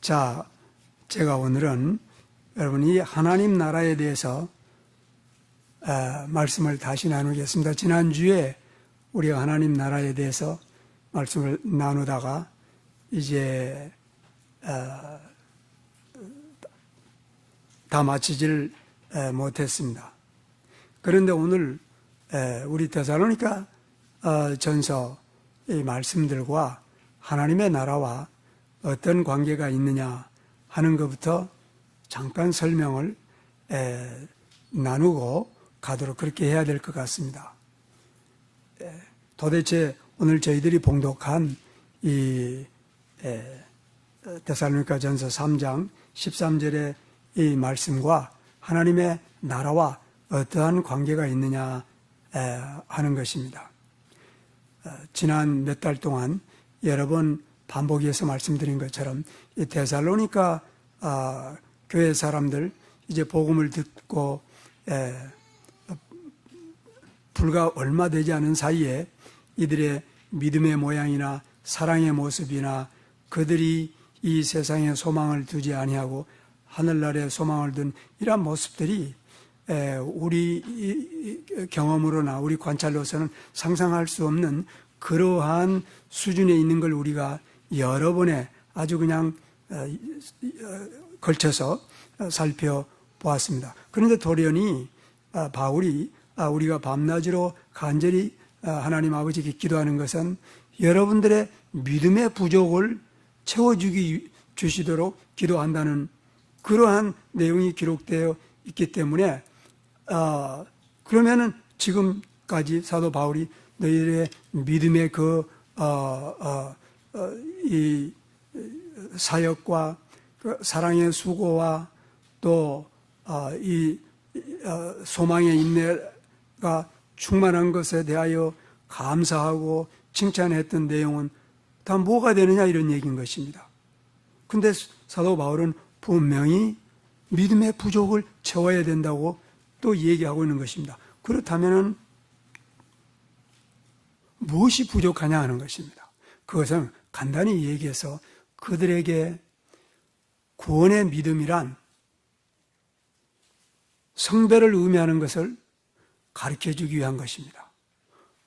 자, 제가 오늘은 여러분이 하나님 나라에 대해서 말씀을 다시 나누겠습니다. 지난주에 우리가 하나님 나라에 대해서 말씀을 나누다가 이제 다 마치질 못했습니다. 그런데 오늘 우리 데살로니가 전서 이 말씀들과 하나님의 나라와 어떤 관계가 있느냐 하는 것부터 잠깐 설명을 나누고 가도록 그렇게 해야 될 것 같습니다. 도대체 오늘 저희들이 봉독한 이 데살로니가 전서 3장 13절의 이 말씀과 하나님의 나라와 어떠한 관계가 있느냐 하는 것입니다. 지난 몇 달 동안 여러 번 반복해서 말씀드린 것처럼 이 데살로니가 교회 사람들 이제 복음을 듣고 불과 얼마 되지 않은 사이에 이들의 믿음의 모양이나 사랑의 모습이나 그들이 이 세상에 소망을 두지 아니하고 하늘나라에 소망을 둔 이러한 모습들이 우리 경험으로나 우리 관찰로서는 상상할 수 없는 그러한 수준에 있는 걸 우리가 여러 번에 아주 그냥 걸쳐서 살펴보았습니다. 그런데 돌연히 바울이 우리가 밤낮으로 간절히 하나님 아버지께 기도하는 것은 여러분들의 믿음의 부족을 채워주시도록 기도한다는 그러한 내용이 기록되어 있기 때문에 그러면은 지금까지 사도 바울이 너희들의 믿음의 이 사역과 그 사랑의 수고와 또 이 소망의 인내가 충만한 것에 대하여 감사하고 칭찬했던 내용은 다 뭐가 되느냐 이런 얘기인 것입니다. 근데 사도 바울은 분명히 믿음의 부족을 채워야 된다고 또 얘기하고 있는 것입니다. 그렇다면 무엇이 부족하냐 하는 것입니다. 그것은 간단히 얘기해서 그들에게 구원의 믿음이란 성배를 의미하는 것을 가르쳐주기 위한 것입니다.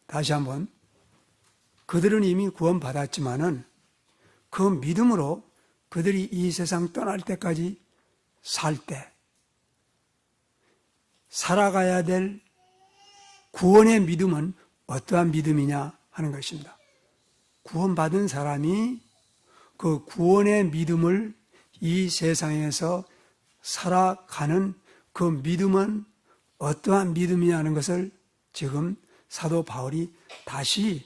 다시 한번 그들은 이미 구원받았지만은 그 믿음으로 그들이 이 세상 떠날 때까지 살 때 살아가야 될 구원의 믿음은 어떠한 믿음이냐 하는 것입니다. 구원받은 사람이 그 구원의 믿음을 이 세상에서 살아가는 그 믿음은 어떠한 믿음이냐는 것을 지금 사도 바울이 다시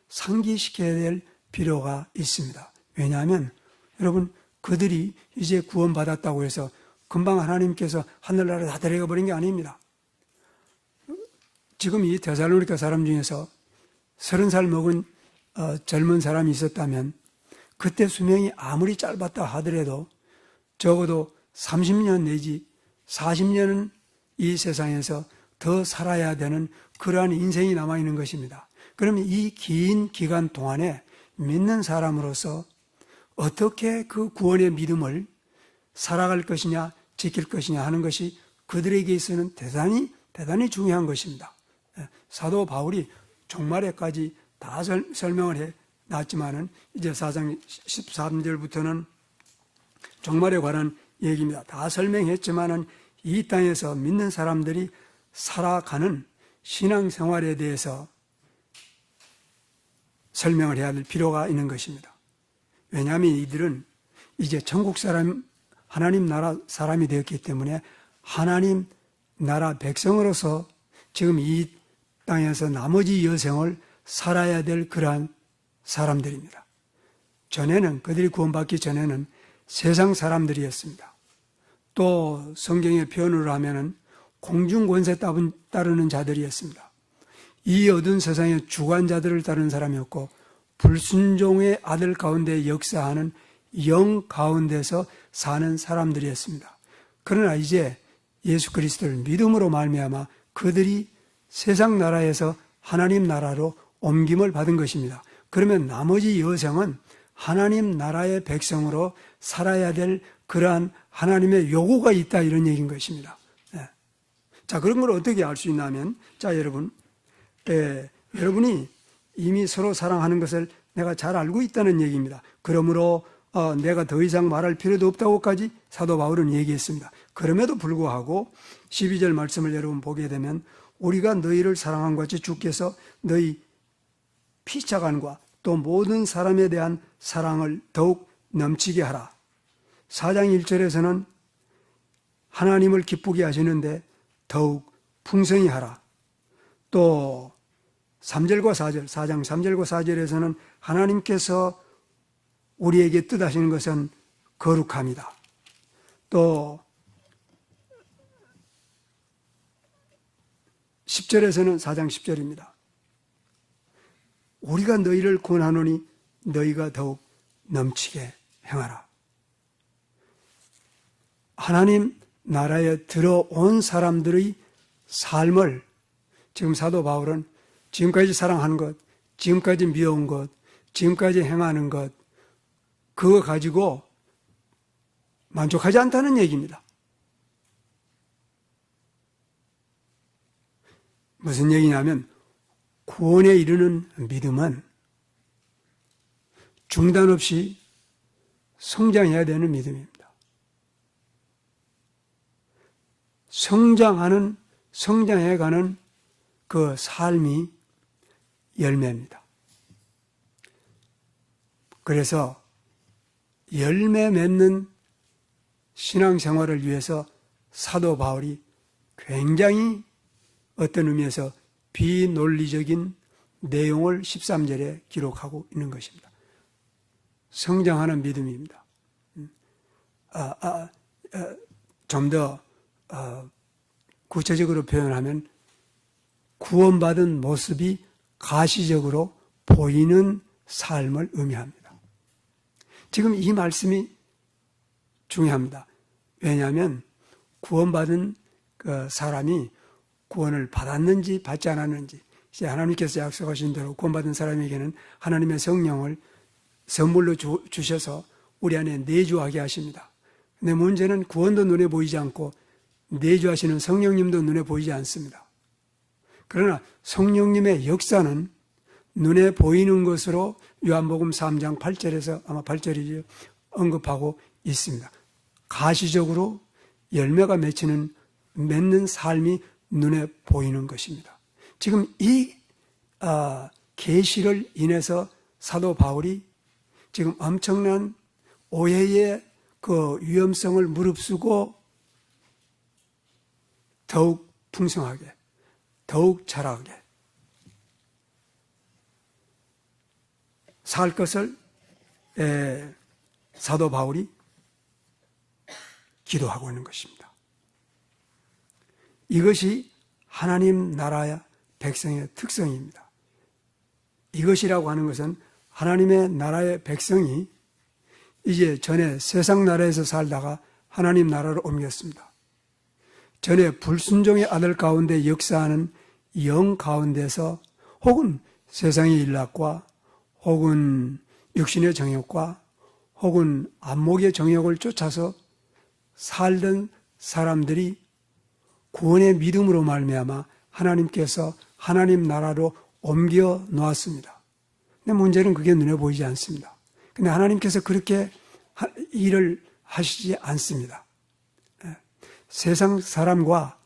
상기시켜야 될 필요가 있습니다. 왜냐하면 여러분 그들이 이제 구원받았다고 해서 금방 하나님께서 하늘나라에 다 데려가 버린 게 아닙니다. 지금 이 데살로니가 사람 중에서 30살 먹은 젊은 사람이 있었다면 그때 수명이 아무리 짧았다 하더라도 적어도 30년 내지 40년은 이 세상에서 더 살아야 되는 그러한 인생이 남아있는 것입니다. 그러면 이 긴 기간 동안에 믿는 사람으로서 어떻게 그 구원의 믿음을 살아갈 것이냐 지킬 것이냐 하는 것이 그들에게 있어서는 대단히 중요한 것입니다. 사도 바울이 종말에까지 다 설명을 해놨지만은 이제 4장 13절부터는 종말에 관한 얘기입니다. 다 설명했지만은 이 땅에서 믿는 사람들이 살아가는 신앙생활에 대해서 설명을 해야 될 필요가 있는 것입니다. 왜냐하면 이들은 이제 천국 사람, 하나님 나라 사람이 되었기 때문에 하나님 나라 백성으로서 지금 이 땅에서 나머지 여생을 살아야 될 그러한 사람들입니다. 전에는 그들이 구원받기 전에는 세상 사람들이었습니다. 또 성경의 표현으로 하면은 공중권세 따르는 자들이었습니다. 이 어두운 세상의 주관자들을 따르는 사람이었고 불순종의 아들 가운데 역사하는 영 가운데서 사는 사람들이었습니다. 그러나 이제 예수 그리스도를 믿음으로 말미암아 그들이 세상 나라에서 하나님 나라로 옮김을 받은 것입니다. 그러면 나머지 여생은 하나님 나라의 백성으로 살아야 될 그러한 하나님의 요구가 있다, 이런 얘기인 것입니다. 예. 자, 그런 걸 어떻게 알 수 있냐면, 자, 여러분, 여러분이 이미 서로 사랑하는 것을 내가 잘 알고 있다는 얘기입니다. 그러므로 내가 더 이상 말할 필요도 없다고까지 사도 바울은 얘기했습니다. 그럼에도 불구하고 12절 말씀을 여러분 보게 되면, 우리가 너희를 사랑한 것 같이 주께서 너희 피차간과 또 모든 사람에 대한 사랑을 더욱 넘치게 하라. 4장 1절에서는 하나님을 기쁘게 하시는데 더욱 풍성히 하라. 또 3절과 4절, 4장 3절과 4절에서는 하나님께서 우리에게 뜻하시는 것은 거룩함이다. 또 10절에서는 4장 10절입니다. 우리가 너희를 권하노니 너희가 더욱 넘치게 행하라. 하나님 나라에 들어온 사람들의 삶을 지금 사도 바울은 지금까지 사랑하는 것, 지금까지 미워온 것, 지금까지 행하는 것, 그거 가지고 만족하지 않다는 얘기입니다. 무슨 얘기냐면, 구원에 이르는 믿음은 중단 없이 성장해야 되는 믿음입니다. 성장해가는 그 삶이 열매입니다. 그래서 열매 맺는 신앙생활을 위해서 사도 바울이 굉장히 어떤 의미에서 비논리적인 내용을 13절에 기록하고 있는 것입니다. 성장하는 믿음입니다. 좀 더 구체적으로 표현하면 구원받은 모습이 가시적으로 보이는 삶을 의미합니다. 지금 이 말씀이 중요합니다. 왜냐하면 구원받은 그 사람이 구원을 받았는지 받지 않았는지, 이제 하나님께서 약속하신 대로 구원받은 사람에게는 하나님의 성령을 선물로 주셔서 우리 안에 내주하게 하십니다. 근데 문제는 구원도 눈에 보이지 않고 내주하시는 성령님도 눈에 보이지 않습니다. 그러나 성령님의 역사는 눈에 보이는 것으로 요한복음 3장 8절에서 아마 8절이죠. 언급하고 있습니다. 가시적으로 열매가 맺는 삶이 눈에 보이는 것입니다. 지금 이 계시를 인해서 사도 바울이 지금 엄청난 오해의 그 위험성을 무릅쓰고 더욱 풍성하게, 더욱 자라게 살 것을 사도 바울이 기도하고 있는 것입니다. 이것이 하나님 나라의 백성의 특성입니다. 이것이라고 하는 것은 하나님의 나라의 백성이 이제 전에 세상 나라에서 살다가 하나님 나라로 옮겼습니다. 전에 불순종의 아들 가운데 역사하는 영 가운데서 혹은 세상의 일락과 혹은 육신의 정욕과 혹은 안목의 정욕을 쫓아서 살던 사람들이 구원의 믿음으로 말미암아 하나님께서 하나님 나라로 옮겨 놓았습니다. 근데 문제는 그게 눈에 보이지 않습니다. 근데 하나님께서 그렇게 일을 하시지 않습니다. 세상 사람과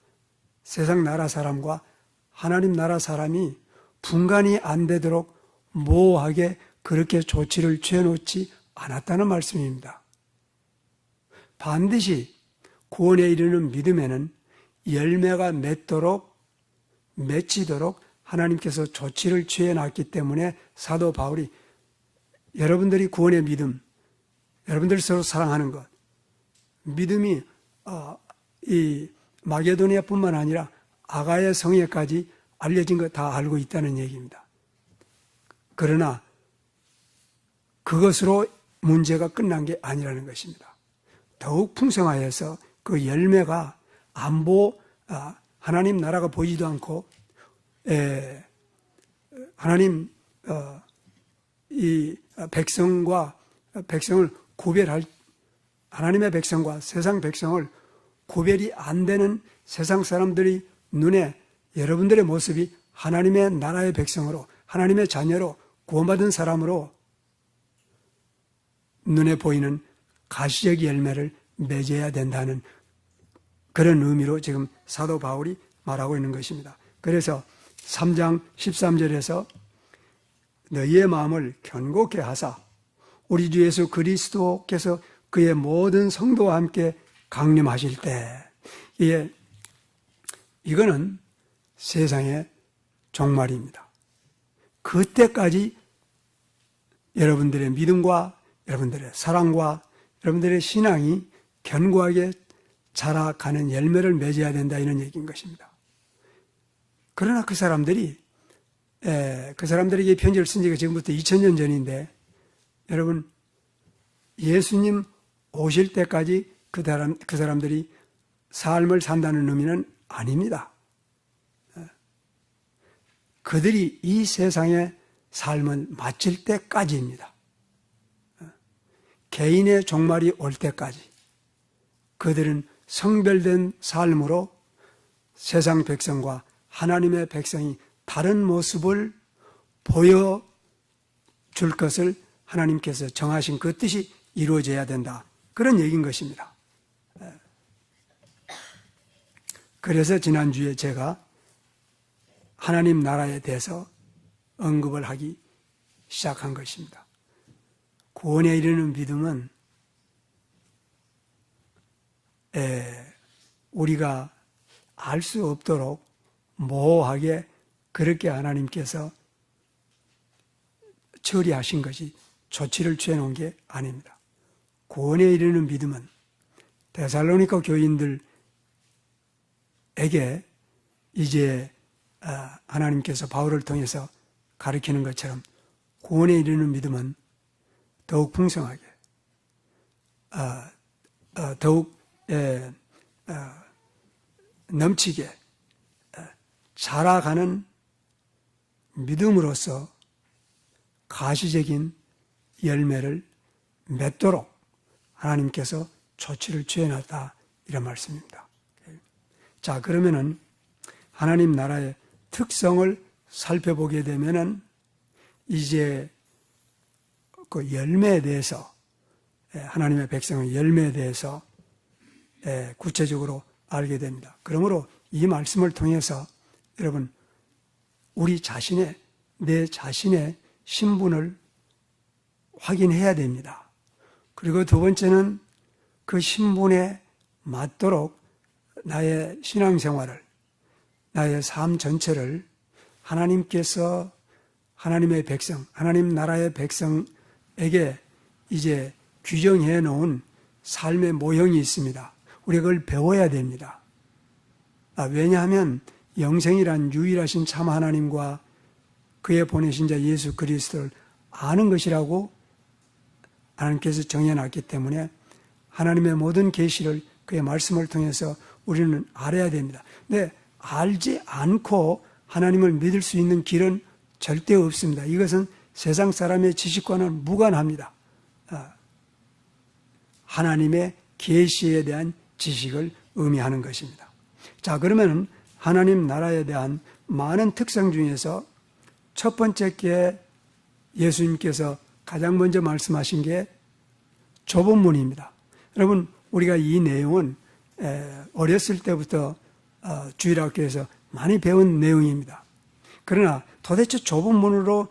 세상 나라 사람과 하나님 나라 사람이 분간이 안 되도록 모호하게 그렇게 조치를 취해놓지 않았다는 말씀입니다. 반드시 구원에 이르는 믿음에는 열매가 맺히도록 하나님께서 조치를 취해놨기 때문에 사도 바울이 여러분들이 구원의 믿음, 여러분들 서로 사랑하는 것, 믿음이 이 마게도니아뿐만 아니라 아가야 성에까지 알려진 거 다 알고 있다는 얘기입니다. 그러나 그것으로 문제가 끝난 게 아니라는 것입니다. 더욱 풍성하여서 그 열매가 하나님 나라가 보이지도 않고 하나님 이 백성과 백성을 구별할, 하나님의 백성과 세상 백성을 구별이 안 되는 세상 사람들이 눈에 여러분들의 모습이 하나님의 나라의 백성으로, 하나님의 자녀로, 구원받은 사람으로 눈에 보이는 가시적 열매를 맺어야 된다는 그런 의미로 지금 사도 바울이 말하고 있는 것입니다. 그래서 3장 13절에서 너희의 마음을 견고케 하사 우리 주 예수 그리스도께서 그의 모든 성도와 함께 강림하실 때, 이거는 세상의 종말입니다. 그때까지 여러분들의 믿음과 여러분들의 사랑과 여러분들의 신앙이 견고하게 자라가는 열매를 맺어야 된다, 이런 얘기인 것입니다. 그러나 그 사람들에게 편지를 쓴 지가 지금부터 2000년 전인데, 여러분, 예수님 오실 때까지 그 사람들이 삶을 산다는 의미는 아닙니다. 그들이 이 세상의 삶을 마칠 때까지입니다. 개인의 종말이 올 때까지 그들은 성별된 삶으로 세상 백성과 하나님의 백성이 다른 모습을 보여줄 것을 하나님께서 정하신 그 뜻이 이루어져야 된다, 그런 얘기인 것입니다. 그래서 지난주에 제가 하나님 나라에 대해서 언급을 하기 시작한 것입니다. 구원에 이르는 믿음은 우리가 알 수 없도록 모호하게 그렇게 하나님께서 처리하신 것이, 조치를 취해놓은 게 아닙니다. 구원에 이르는 믿음은 데살로니가 교인들에게 이제 하나님께서 바울을 통해서 가르치는 것처럼 구원에 이르는 믿음은 더욱 풍성하게, 더욱 넘치게 자라가는 믿음으로써 가시적인 열매를 맺도록 하나님께서 조치를 취해놨다, 이런 말씀입니다. 자, 그러면은 하나님 나라의 특성을 살펴보게 되면은 이제 그 열매에 대해서, 하나님의 백성의 열매에 대해서 구체적으로 알게 됩니다. 그러므로 이 말씀을 통해서 여러분, 우리 자신의, 내 자신의 신분을 확인해야 됩니다. 그리고 두 번째는 그 신분에 맞도록 나의 신앙생활을, 나의 삶 전체를 하나님께서 하나님의 백성, 하나님 나라의 백성에게 이제 규정해 놓은 삶의 모형이 있습니다. 우리가 그걸 배워야 됩니다. 왜냐하면 영생이란 유일하신 참 하나님과 그의 보내신 자 예수 그리스도를 아는 것이라고 하나님께서 정해놨기 때문에 하나님의 모든 계시를 그의 말씀을 통해서 우리는 알아야 됩니다. 근데 알지 않고 하나님을 믿을 수 있는 길은 절대 없습니다. 이것은 세상 사람의 지식과는 무관합니다. 하나님의 계시에 대한 지식을 의미하는 것입니다. 자, 그러면 하나님 나라에 대한 많은 특성 중에서 첫 번째 게 예수님께서 가장 먼저 말씀하신 게 좁은 문입니다. 여러분, 우리가 이 내용은 어렸을 때부터 주일학교에서 많이 배운 내용입니다. 그러나 도대체 좁은 문으로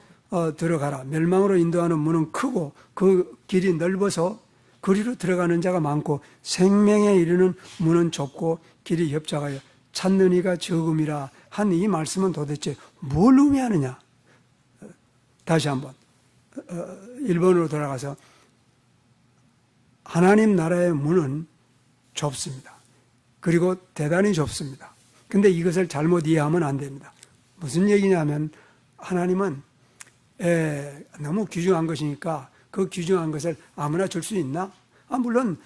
들어가라, 멸망으로 인도하는 문은 크고 그 길이 넓어서 그리로 들어가는 자가 많고 생명에 이르는 문은 좁고 길이 협착하여 찾는 이가 적음이라 한 이 말씀은 도대체 뭘 의미하느냐? 다시 한번 1번으로 돌아가서 하나님 나라의 문은 좁습니다. 그리고 대단히 좁습니다. 근데 이것을 잘못 이해하면 안 됩니다. 무슨 얘기냐면 하나님은 너무 귀중한 것이니까 그 귀중한 것을 아무나 줄 수 있나? 물론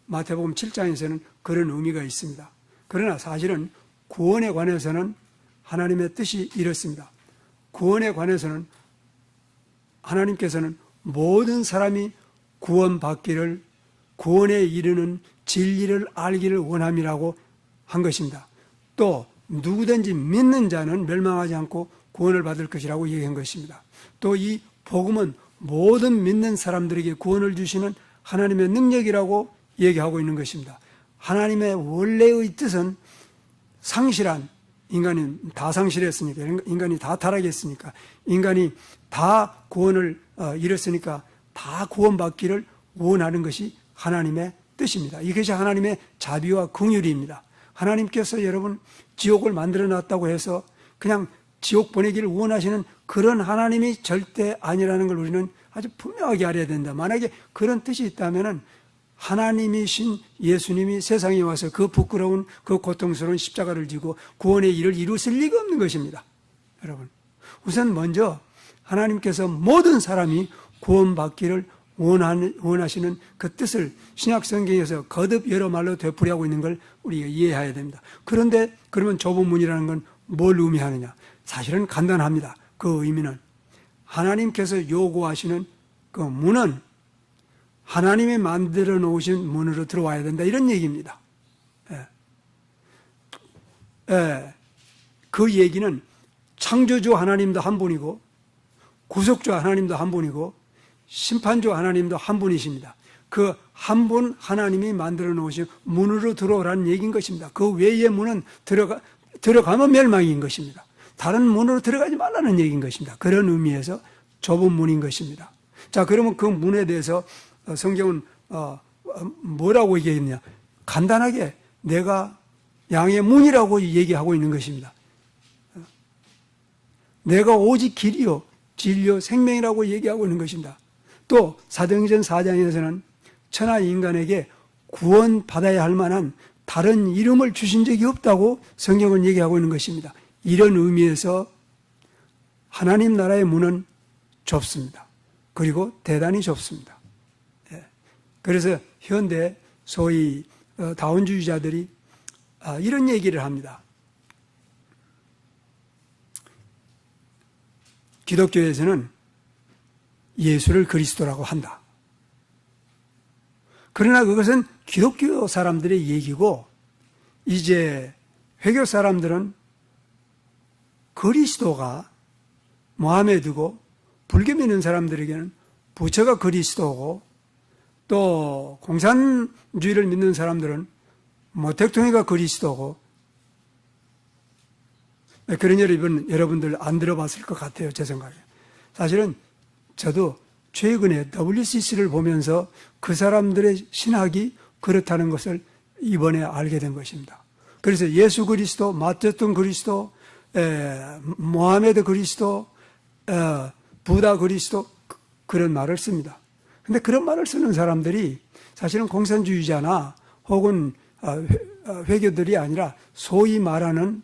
마태복음 7장에서는 그런 의미가 있습니다. 그러나 사실은 구원에 관해서는 하나님의 뜻이 이렇습니다. 구원에 관해서는 하나님께서는 모든 사람이 구원받기를, 구원에 이르는 진리를 알기를 원함이라고 한 것입니다. 또 누구든지 믿는 자는 멸망하지 않고 구원을 받을 것이라고 얘기한 것입니다. 또 이 복음은 모든 믿는 사람들에게 구원을 주시는 하나님의 능력이라고 얘기하고 있는 것입니다. 하나님의 원래의 뜻은 상실한, 인간이 다 상실했으니까, 인간이 다 타락했으니까, 인간이 다 구원을 잃었으니까 다 구원받기를 원하는 것이 하나님의 뜻입니다. 이것이 하나님의 자비와 긍휼입니다. 하나님께서 여러분 지옥을 만들어 놨다고 해서 그냥 지옥 보내기를 원하시는 그런 하나님이 절대 아니라는 걸 우리는 아주 분명하게 알아야 된다. 만약에 그런 뜻이 있다면 하나님이신 예수님이 세상에 와서 그 부끄러운 그 고통스러운 십자가를 지고 구원의 일을 이루실 리가 없는 것입니다. 여러분, 우선 먼저 하나님께서 모든 사람이 구원받기를 원하시는 그 뜻을 신약 성경에서 거듭 여러 말로 되풀이하고 있는 걸 우리가 이해해야 됩니다. 그런데 그러면 좁은 문이라는 건 뭘 의미하느냐? 사실은 간단합니다. 그 의미는 하나님께서 요구하시는 그 문은 하나님이 만들어 놓으신 문으로 들어와야 된다, 이런 얘기입니다. 그 얘기는 창조주 하나님도 한 분이고 구속주 하나님도 한 분이고 심판주 하나님도 한 분이십니다. 그 한 분 하나님이 만들어 놓으신 문으로 들어오라는 얘기인 것입니다. 그 외의 문은 들어가면 멸망인 것입니다. 다른 문으로 들어가지 말라는 얘기인 것입니다. 그런 의미에서 좁은 문인 것입니다. 자, 그러면 그 문에 대해서 성경은 뭐라고 얘기했느냐? 간단하게 내가 양의 문이라고 얘기하고 있는 것입니다. 내가 오직 길이요 진리요 생명이라고 얘기하고 있는 것입니다. 또 사도행전 4장에서는 천하 인간에게 구원받아야 할 만한 다른 이름을 주신 적이 없다고 성경은 얘기하고 있는 것입니다. 이런 의미에서 하나님 나라의 문은 좁습니다. 그리고 대단히 좁습니다. 그래서 현대 소위 다원주의자들이 이런 얘기를 합니다. 기독교에서는 예수를 그리스도라고 한다. 그러나 그것은 기독교 사람들의 얘기고, 이제 회교 사람들은 그리스도가 모하메드고, 불교 믿는 사람들에게는 부처가 그리스도고, 또 공산주의를 믿는 사람들은 모택동이가 그리스도고, 그런 여러분들 안 들어봤을 것 같아요, 제 생각에. 사실은 저도 최근에 WCC를 보면서 그 사람들의 신학이 그렇다는 것을 이번에 알게 된 것입니다. 그래서 예수 그리스도, 마태동 그리스도, 모하메드 그리스도, 부다 그리스도, 그런 말을 씁니다. 근데 그런 말을 쓰는 사람들이 사실은 공산주의자나 혹은 회교들이 아니라 소위 말하는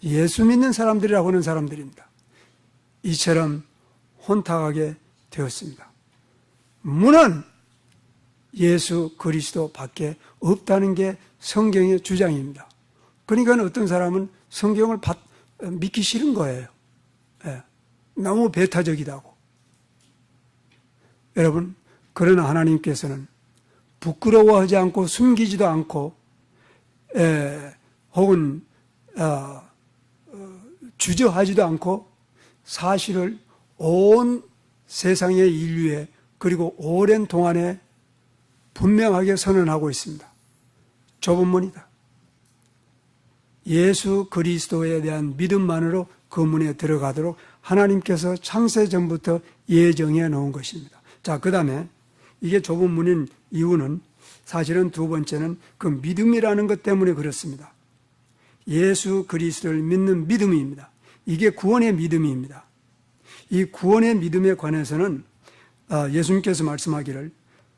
예수 믿는 사람들이라고 하는 사람들입니다. 이처럼 혼탁하게 되었습니다. 문은 예수 그리스도 밖에 없다는 게 성경의 주장입니다. 그러니까 어떤 사람은 성경을 믿기 싫은 거예요. 너무 배타적이다고. 여러분, 그러나 하나님께서는 부끄러워하지 않고 숨기지도 않고 혹은 주저하지도 않고 사실을 온 세상의 인류에 그리고 오랜 동안에 분명하게 선언하고 있습니다. 좁은 문이다. 예수 그리스도에 대한 믿음만으로 그 문에 들어가도록 하나님께서 창세전부터 예정해 놓은 것입니다. 자, 그 다음에 이게 좁은 문인 이유는 사실은 두 번째는 그 믿음이라는 것 때문에 그렇습니다. 예수 그리스도를 믿는 믿음입니다. 이게 구원의 믿음입니다. 이 구원의 믿음에 관해서는 예수님께서 말씀하기를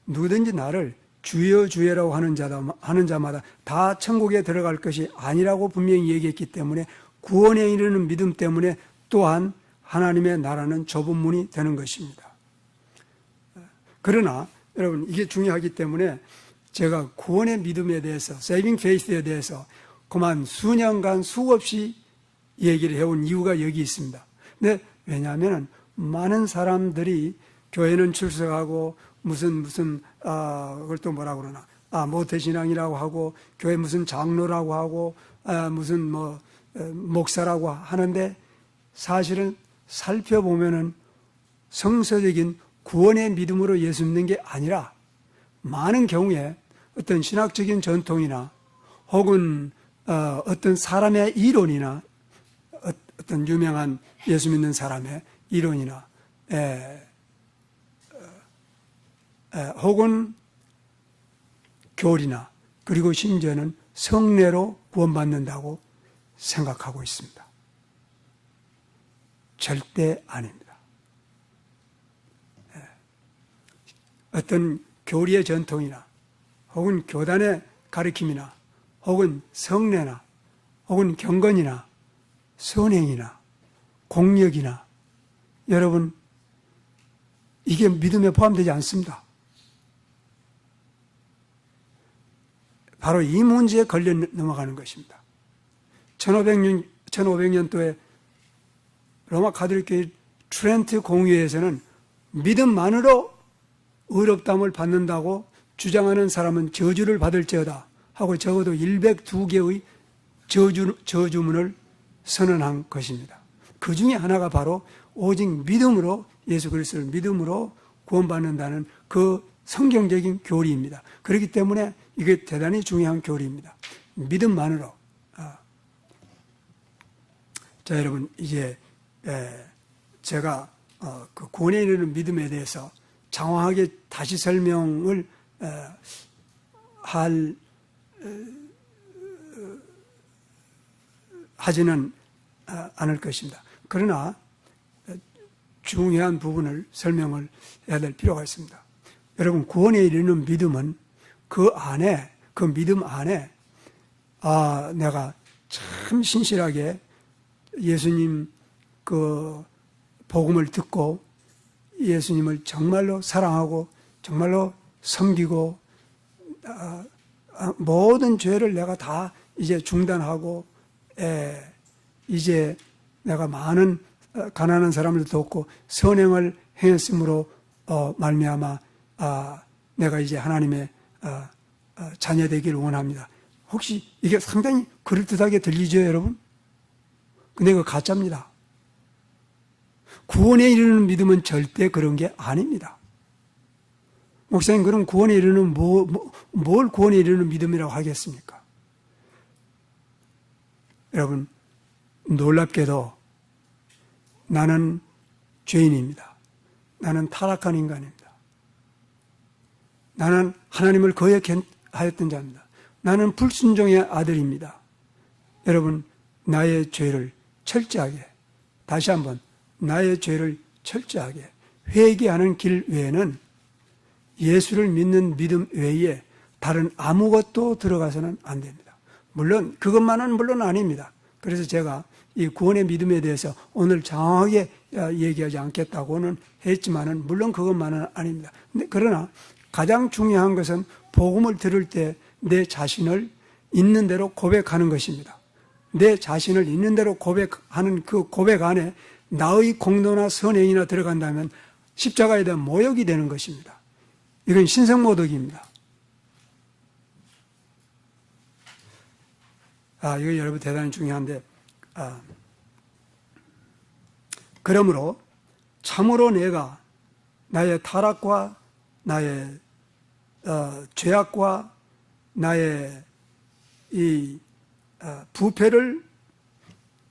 누구든지 나를 주여 주여라고 하는 자마다 다 천국에 들어갈 것이 아니라고 분명히 얘기했기 때문에 구원에 이르는 믿음 때문에 또한 하나님의 나라는 좁은 문이 되는 것입니다. 그러나 여러분, 이게 중요하기 때문에 제가 구원의 믿음에 대해서, 세이빙 페이스에 대해서 그만 수년간 수없이 얘기를 해온 이유가 여기 있습니다. 근데 왜냐하면 많은 사람들이 교회는 출석하고 무슨 그걸 또 뭐라 그러나 모태신앙이라고 하고 교회 무슨 장로라고 하고 무슨 목사라고 하는데 사실은 살펴보면은 성서적인 구원의 믿음으로 예수 믿는 게 아니라 많은 경우에 어떤 신학적인 전통이나 혹은 어떤 사람의 이론이나 어떤 유명한 예수 믿는 사람의 이론이나 혹은 교리나 그리고 심지어는 성례로 구원받는다고 생각하고 있습니다. 절대 아닙니다. 어떤 교리의 전통이나 혹은 교단의 가르침이나 혹은 성례나 혹은 경건이나 선행이나 공력이나 여러분 이게 믿음에 포함되지 않습니다. 바로 이 문제에 걸려 넘어가는 것입니다. 1500년도에 로마 가톨릭교회 트렌트 공의회에서는 믿음만으로 의롭다함을 받는다고 주장하는 사람은 저주를 받을지어다 하고 적어도 102개의 저주문을 선언한 것입니다. 그 중에 하나가 바로 오직 믿음으로 예수 그리스도를 믿음으로 구원받는다는 그 성경적인 교리입니다. 그렇기 때문에 이게 대단히 중요한 교리입니다. 믿음만으로. 자, 여러분 이제 제가 그 구원에 이르는 믿음에 대해서 장황하게 다시 설명을 하지는 않을 것입니다. 그러나 중요한 부분을 설명을 해야 될 필요가 있습니다. 여러분 구원에 이르는 믿음은 그 믿음 안에 내가 참 신실하게 예수님 그 복음을 듣고 예수님을 정말로 사랑하고 정말로 섬기고 모든 죄를 내가 다 이제 중단하고 이제 내가 많은 가난한 사람을 돕고 선행을 행했으므로 말미암아 내가 이제 하나님의 자녀 되기를 원합니다. 혹시 이게 상당히 그럴듯하게 들리죠, 여러분? 근데 그거 가짜입니다. 구원에 이르는 믿음은 절대 그런 게 아닙니다. 목사님, 그럼 구원에 이르는 뭘 구원에 이르는 믿음이라고 하겠습니까? 여러분, 놀랍게도 나는 죄인입니다. 나는 타락한 인간입니다. 나는 하나님을 거역하였던 자입니다. 나는 불순종의 아들입니다. 여러분, 나의 죄를 철저하게, 다시 한번 나의 죄를 철저하게 회개하는 길 외에는 예수를 믿는 믿음 외에 다른 아무것도 들어가서는 안 됩니다. 물론 그것만은 물론 아닙니다. 그래서 제가 이 구원의 믿음에 대해서 오늘 장황하게 얘기하지 않겠다고는 했지만은 물론 그것만은 아닙니다. 그러나 가장 중요한 것은 복음을 들을 때 내 자신을 있는 대로 고백하는 것입니다. 내 자신을 있는 대로 고백하는 그 고백 안에 나의 공로나 선행이나 들어간다면 십자가에 대한 모욕이 되는 것입니다. 이건 신성모독입니다. 이거 여러분 대단히 중요한데, 그러므로 참으로 내가 나의 타락과 나의 죄악과 나의 이 부패를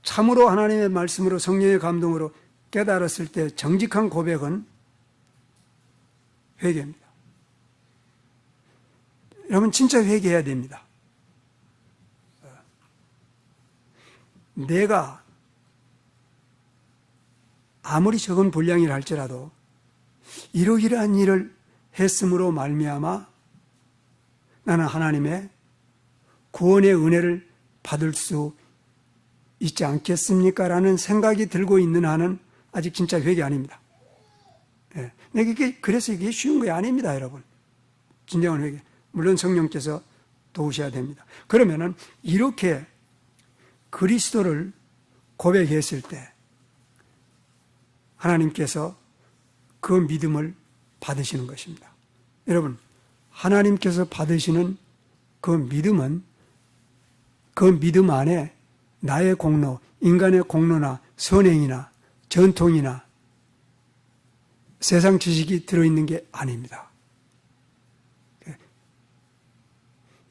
참으로 하나님의 말씀으로 성령의 감동으로 깨달았을 때 정직한 고백은 회개입니다. 여러분 진짜 회개해야 됩니다. 내가 아무리 적은 분량이라 할지라도 이러이러한 일을 했음으로 말미암아 나는 하나님의 구원의 은혜를 받을 수 있지 않겠습니까? 라는 생각이 들고 있는 한은 아직 진짜 회개 아닙니다. 그래서 이게 쉬운 게 아닙니다, 여러분. 진정한 회개. 물론 성령께서 도우셔야 됩니다. 그러면은 이렇게 그리스도를 고백했을 때 하나님께서 그 믿음을 받으시는 것입니다. 여러분, 하나님께서 받으시는 그 믿음은 그 믿음 안에 나의 공로, 인간의 공로나 선행이나 전통이나 세상 지식이 들어있는 게 아닙니다.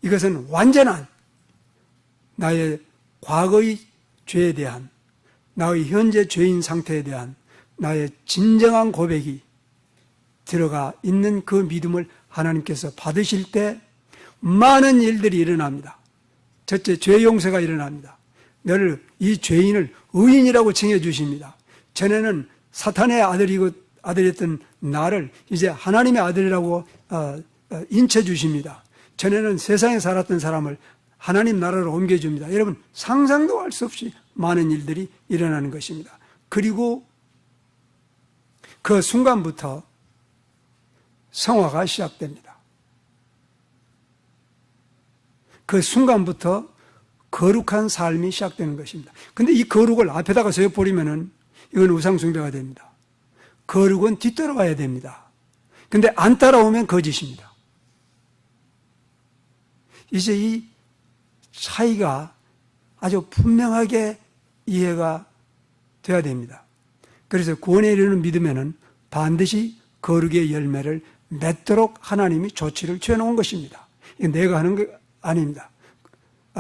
이것은 완전한 나의 과거의 죄에 대한, 나의 현재 죄인 상태에 대한 나의 진정한 고백이 들어가 있는 그 믿음을 하나님께서 받으실 때 많은 일들이 일어납니다. 첫째, 죄 용서가 일어납니다. 너를, 이 죄인을 의인이라고 칭해 주십니다. 전에는 사탄의 아들이었던 나를 이제 하나님의 아들이라고 인쳐 주십니다. 전에는 세상에 살았던 사람을 하나님 나라로 옮겨줍니다. 여러분, 상상도 할 수 없이 많은 일들이 일어나는 것입니다. 그리고 그 순간부터 성화가 시작됩니다. 그 순간부터 거룩한 삶이 시작되는 것입니다. 근데 이 거룩을 앞에다가 세워버리면은 이건 우상숭배가 됩니다. 거룩은 뒤따라와야 됩니다. 근데 안 따라오면 거짓입니다. 이제 이 차이가 아주 분명하게 이해가 돼야 됩니다. 그래서 구원에 이르는 믿음에는 반드시 거룩의 열매를 맺도록 하나님이 조치를 취해놓은 것입니다. 이건 내가 하는 게 아닙니다.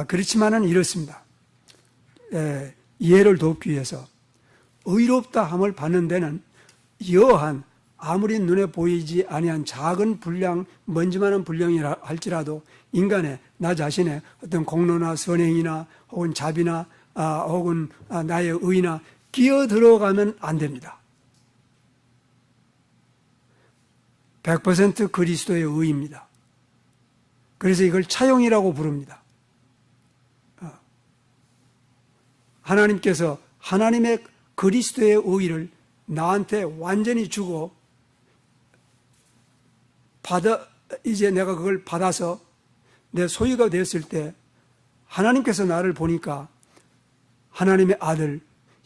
그렇지만은 이렇습니다. 이해를 돕기 위해서 의롭다 함을 받는 데는 여한 아무리 눈에 보이지 아니한 작은 분량, 먼지만한 분량이라 할지라도 인간의, 나 자신의 어떤 공로나 선행이나 혹은 자비나 혹은 나의 의나 끼어 들어가면 안 됩니다. 100% 그리스도의 의입니다. 그래서 이걸 차용이라고 부릅니다. 하나님께서 하나님의 그리스도의 의를 나한테 완전히 주고 이제 내가 그걸 받아서 내 소유가 됐을 때 하나님께서 나를 보니까 하나님의 아들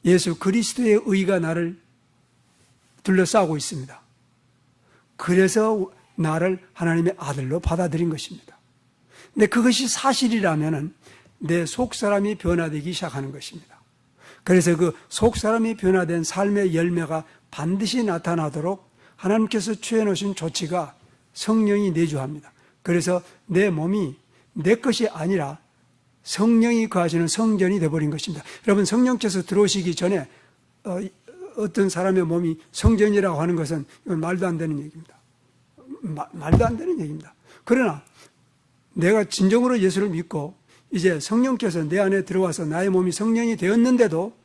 예수 그리스도의 의가 나를 둘러싸고 있습니다. 그래서 나를 하나님의 아들로 받아들인 것입니다. 근데 그것이 사실이라면 내 속사람이 변화되기 시작하는 것입니다. 그래서 그 속사람이 변화된 삶의 열매가 반드시 나타나도록 하나님께서 취해놓으신 조치가 성령이 내주합니다. 그래서 내 몸이 내 것이 아니라 성령이 거하시는 성전이 되어버린 것입니다. 여러분, 성령께서 들어오시기 전에 어떤 사람의 몸이 성전이라고 하는 것은 이건 말도 안 되는 얘기입니다. 말도 안 되는 얘기입니다. 그러나 내가 진정으로 예수를 믿고 이제 성령께서 내 안에 들어와서 나의 몸이 성령이 되었는데도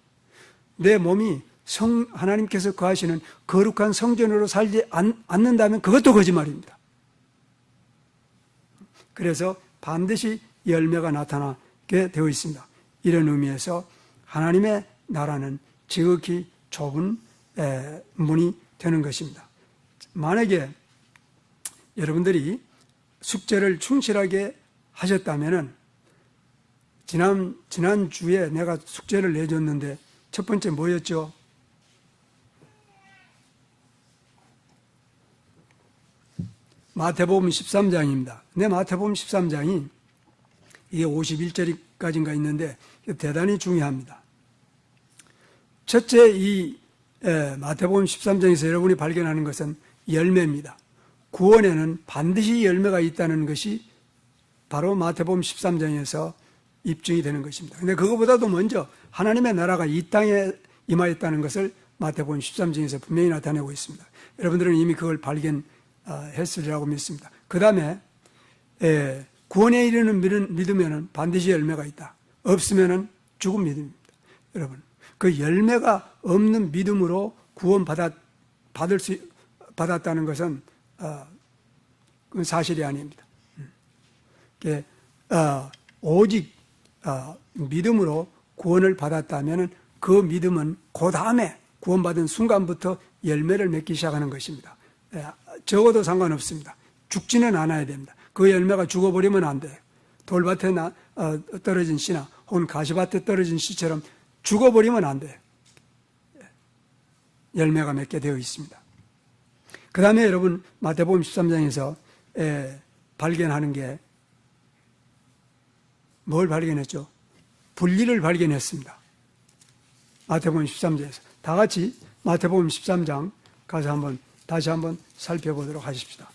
내 몸이 하나님께서 거하시는 거룩한 성전으로 살지 않는다면 그것도 거짓말입니다. 그래서 반드시 열매가 나타나게 되어 있습니다. 이런 의미에서 하나님의 나라는 지극히 좁은 문이 되는 것입니다. 만약에 여러분들이 숙제를 충실하게 하셨다면은 지난주에 내가 숙제를 내줬는데 첫 번째 뭐였죠? 마태복음 13장입니다. 네, 마태복음 13장이 이게 51절까지인가 있는데 대단히 중요합니다. 첫째, 이 마태복음 13장에서 여러분이 발견하는 것은 열매입니다. 구원에는 반드시 열매가 있다는 것이 바로 마태복음 13장에서 입증이 되는 것입니다. 그런데 그것보다도 먼저 하나님의 나라가 이 땅에 임하였다는 것을 마태복음 13장에서 분명히 나타내고 있습니다. 여러분들은 이미 그걸 발견했으리라고 믿습니다. 그 다음에 구원에 이르는 믿으면 반드시 열매가 있다. 없으면 죽은 믿음입니다. 여러분, 그 열매가 없는 믿음으로 구원 받았다는 것은 그건 사실이 아닙니다. 오직 믿음으로 구원을 받았다면 그 믿음은 그 다음에 구원받은 순간부터 열매를 맺기 시작하는 것입니다. 적어도 상관없습니다. 죽지는 않아야 됩니다. 그 열매가 죽어버리면 안 돼요. 돌밭에 떨어진 씨나 혹은 가시밭에 떨어진 씨처럼 죽어버리면 안 돼요. 열매가 맺게 되어 있습니다. 그 다음에 여러분 마태복음 13장에서 발견하는 게 뭘 발견했죠? 분리를 발견했습니다. 마태복음 13장에서. 다 같이 마태복음 13장 가서 다시 한번 살펴보도록 하십시다.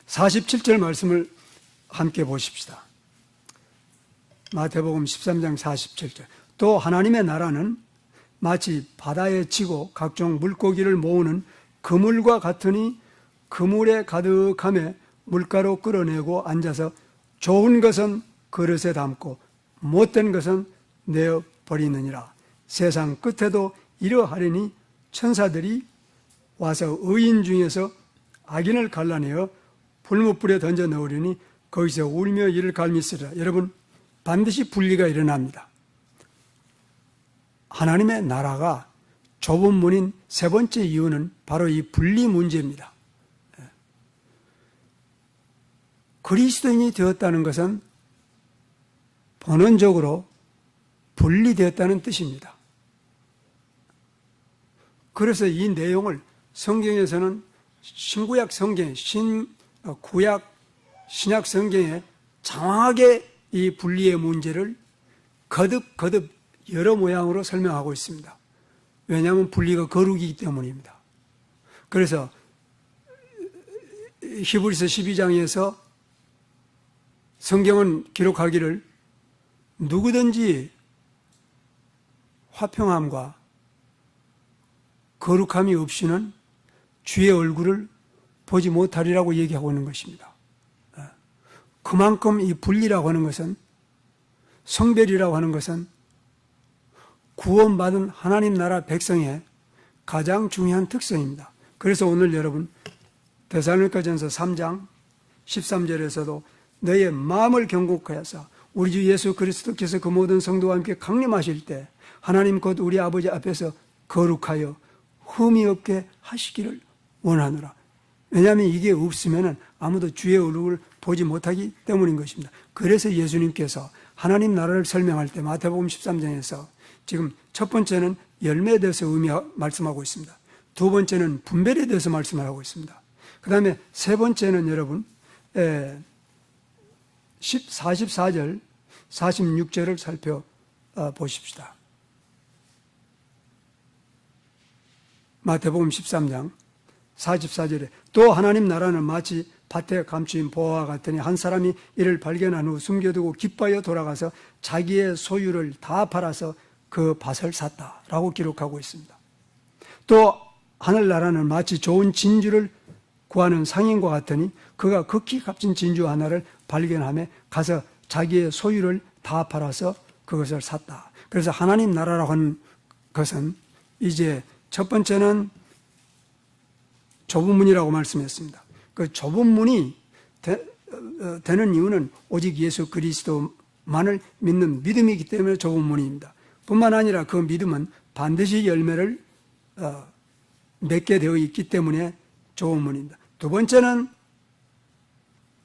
47절 말씀을 함께 보십시다. 마태복음 13장 47절. 또 하나님의 나라는 마치 바다에 치고 각종 물고기를 모으는 그물과 같으니 그물에 가득함에 물가로 끌어내고 앉아서 좋은 것은 그릇에 담고 못된 것은 내어 버리느니라. 세상 끝에도 이러하리니 천사들이 와서 의인 중에서 악인을 갈라내어 불못불에 던져 넣으려니 거기서 울며 이를 갈미쓰리라. 여러분, 반드시 분리가 일어납니다. 하나님의 나라가 좁은 문인 세 번째 이유는 바로 이 분리 문제입니다. 그리스도인이 되었다는 것은 본원적으로 분리되었다는 뜻입니다. 그래서 이 내용을 성경에서는 신구약 성경, 구약, 신약 성경에 장황하게 이 분리의 문제를 거듭 여러 모양으로 설명하고 있습니다. 왜냐하면 분리가 거룩이기 때문입니다. 그래서 히브리서 12장에서 성경은 기록하기를 누구든지 화평함과 거룩함이 없이는 주의 얼굴을 보지 못하리라고 얘기하고 있는 것입니다. 그만큼 이 분리라고 하는 것은, 성별이라고 하는 것은 구원받은 하나님 나라 백성의 가장 중요한 특성입니다. 그래서 오늘 여러분 데살로니가전서 3장 13절에서도 너의 마음을 경고하여서 우리 주 예수 그리스도께서 그 모든 성도와 함께 강림하실 때 하나님 곧 우리 아버지 앞에서 거룩하여 흠이 없게 하시기를 원하노라. 왜냐하면 이게 없으면 아무도 주의 얼굴을 보지 못하기 때문인 것입니다. 그래서 예수님께서 하나님 나라를 설명할 때 마태복음 13장에서 지금 첫 번째는 열매에 대해서 말씀하고 있습니다. 두 번째는 분별에 대해서 말씀을 하고 있습니다. 그 다음에 세 번째는 여러분 44절 46절을 살펴보십시다. 마태복음 13장 44절에 또 하나님 나라는 마치 밭에 감추인 보화와 같으니 한 사람이 이를 발견한 후 숨겨두고 기뻐하여 돌아가서 자기의 소유를 다 팔아서 그 밭을 샀다라고 기록하고 있습니다. 또 하늘나라는 마치 좋은 진주를 구하는 상인과 같으니 그가 극히 값진 진주 하나를 발견하며 가서 자기의 소유를 다 팔아서 그것을 샀다. 그래서 하나님 나라라고 하는 것은 이제 첫 번째는 좁은 문이라고 말씀했습니다. 그 좁은 문이 되는 이유는 오직 예수 그리스도만을 믿는 믿음이기 때문에 좁은 문입니다. 뿐만 아니라 그 믿음은 반드시 열매를 맺게 되어 있기 때문에 좁은 문입니다. 두 번째는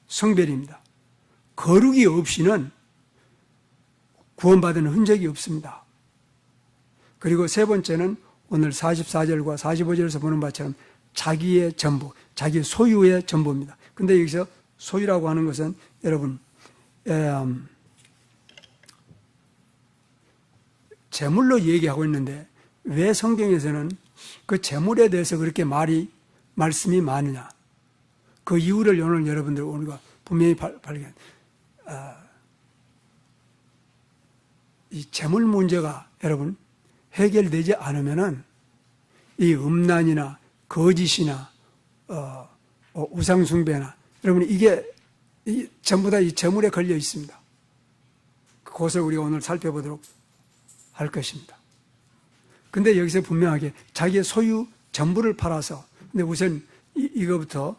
성별입니다. 거룩이 없이는 구원받은 흔적이 없습니다. 그리고 세 번째는 오늘 44절과 45절에서 보는 바처럼 자기의 전부, 자기 소유의 전부입니다. 근데 여기서 소유라고 하는 것은 여러분 재물로 얘기하고 있는데 왜 성경에서는 그 재물에 대해서 그렇게 말씀이 많으냐? 그 이유를 오늘 여러분들 우리가 분명히 발견. 이 재물 문제가 여러분 해결되지 않으면은 이 음란이나 거짓이나 우상숭배나 여러분 이게 전부 다 이 재물에 걸려 있습니다. 그것을 우리가 오늘 살펴보도록 할 것입니다. 근데 여기서 분명하게 자기의 소유 전부를 팔아서, 근데 우선 이거부터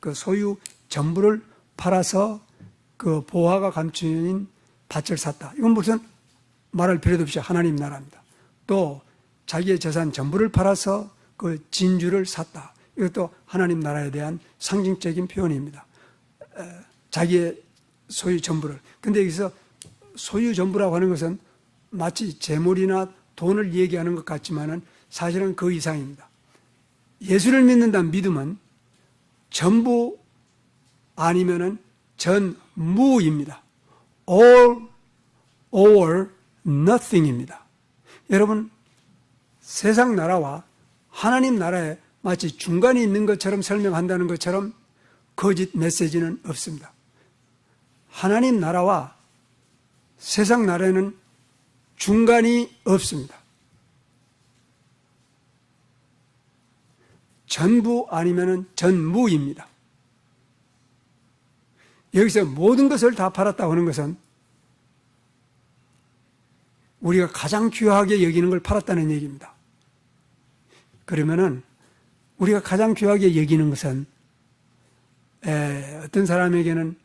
그 소유 전부를 팔아서 그 보화가 감추인 밭을 샀다. 이건 무슨 말할 필요도 없이 하나님 나라입니다. 또 자기의 재산 전부를 팔아서 그 진주를 샀다. 이것도 하나님 나라에 대한 상징적인 표현입니다. 자기의 소유 전부를. 근데 여기서 소유 전부라고 하는 것은 마치 재물이나 돈을 얘기하는 것 같지만은 사실은 그 이상입니다. 예수를 믿는다는 믿음은 전부 아니면은 전무입니다. all or nothing입니다. 여러분, 세상 나라와 하나님 나라에 마치 중간에 있는 것처럼 설명한다는 것처럼 거짓 메시지는 없습니다. 하나님 나라와 세상 나라에는 중간이 없습니다. 전부 아니면 전무입니다. 여기서 모든 것을 다 팔았다고 하는 것은 우리가 가장 귀하게 여기는 걸 팔았다는 얘기입니다. 그러면은 우리가 가장 귀하게 여기는 것은 어떤 사람에게는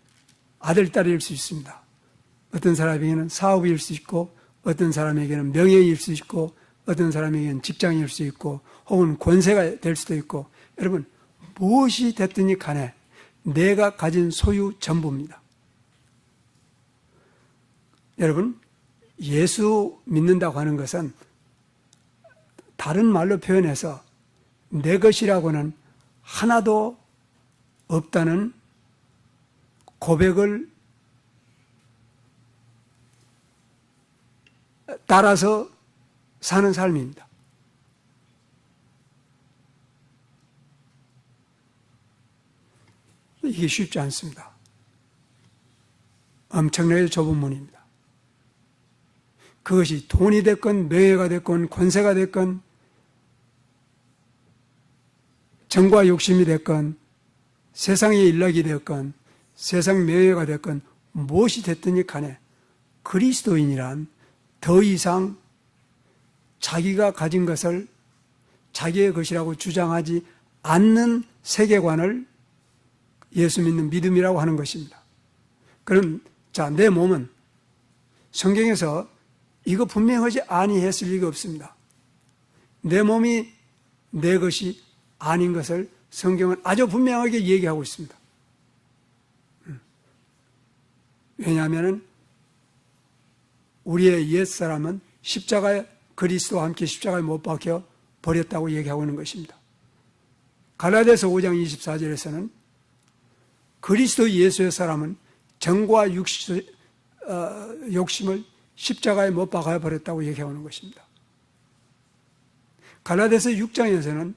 아들, 딸일 수 있습니다. 어떤 사람에게는 사업일 수 있고, 어떤 사람에게는 명예일 수 있고, 어떤 사람에게는 직장일 수 있고, 혹은 권세가 될 수도 있고, 여러분, 무엇이 됐든지 간에 내가 가진 소유 전부입니다. 여러분, 예수 믿는다고 하는 것은 다른 말로 표현해서 내 것이라고는 하나도 없다는 고백을 따라서 사는 삶입니다. 이게 쉽지 않습니다. 엄청나게 좁은 문입니다. 그것이 돈이 됐건 명예가 됐건 권세가 됐건 정과 욕심이 됐건 세상의 일락이 됐건 세상 명예가 됐건 무엇이 됐든지 간에 그리스도인이란 더 이상 자기가 가진 것을 자기의 것이라고 주장하지 않는 세계관을 예수 믿는 믿음이라고 하는 것입니다. 그럼 내 몸은 성경에서 이거 분명하지 아니했을 리가 없습니다. 내 몸이 내 것이 아닌 것을 성경은 아주 분명하게 얘기하고 있습니다. 왜냐하면 우리의 옛사람은 십자가에 그리스도와 함께 십자가에 못 박혀 버렸다고 얘기하고 있는 것입니다. 갈라디아서 5장 24절에서는 그리스도 예수의 사람은 정과 욕심을 십자가에 못 박아 버렸다고 얘기하고 있는 것입니다. 갈라디아서 6장에서는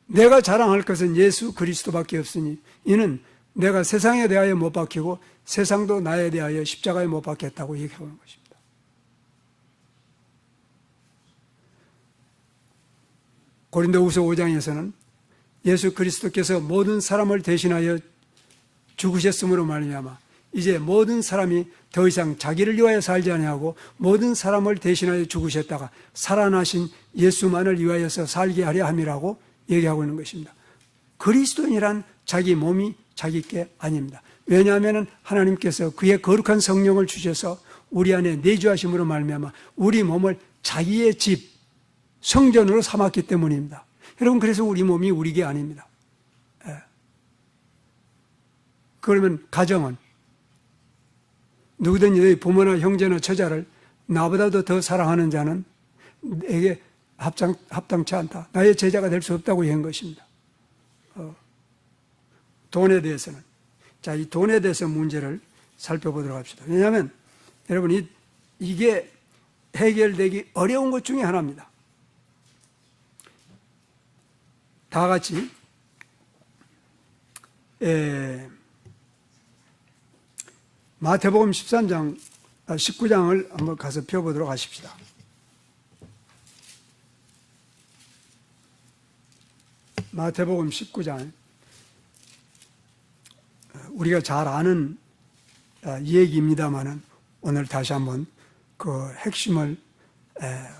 내가 자랑할 것은 예수 그리스도밖에 없으니 이는 내가 세상에 대하여 못 박히고 세상도 나에 대하여 십자가에 못 박혔다고 얘기하고 있는 것입니다. 고린도후서 5장에서는 예수 그리스도께서 모든 사람을 대신하여 죽으셨으므로 말미암아 이제 모든 사람이 더 이상 자기를 위하여 살지 아니하고 모든 사람을 대신하여 죽으셨다가 살아나신 예수만을 위하여서 살게 하려 함이라고 얘기하고 있는 것입니다. 그리스도인이란 자기 몸이 자기 게 아닙니다. 왜냐하면 하나님께서 그의 거룩한 성령을 주셔서 우리 안에 내주하심으로 말미암아 우리 몸을 자기의 집, 성전으로 삼았기 때문입니다. 여러분, 그래서 우리 몸이 우리 게 아닙니다. 그러면 가정은 누구든지 너희 부모나 형제나 처자를 나보다도 더 사랑하는 자는 내게 합당치 않다. 나의 제자가 될 수 없다고 얘기한 것입니다. 돈에 대해서는. 자, 이 돈에 대해서 문제를 살펴보도록 합시다. 왜냐하면 여러분, 이게 해결되기 어려운 것 중에 하나입니다. 다 같이 마태복음 19장을 한번 가서 펴보도록 하십시다. 마태복음 19장, 우리가 잘 아는 얘기입니다만은 오늘 다시 한번 그 핵심을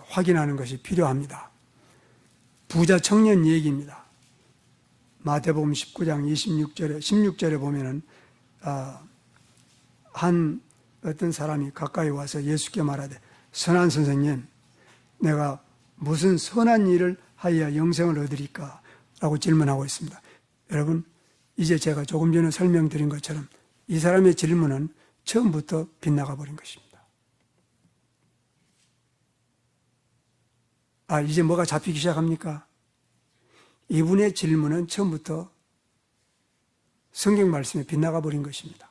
확인하는 것이 필요합니다. 부자 청년 얘기입니다. 마태복음 19장 16절에 보면은 한 어떤 사람이 가까이 와서 예수께 말하되 선한 선생님, 내가 무슨 선한 일을 하여야 영생을 얻으리까? 라고 질문하고 있습니다. 여러분, 이제 제가 조금 전에 설명드린 것처럼 이 사람의 질문은 처음부터 빗나가 버린 것입니다. 이제 뭐가 잡히기 시작합니까? 이분의 질문은 처음부터 성경 말씀에 빗나가 버린 것입니다.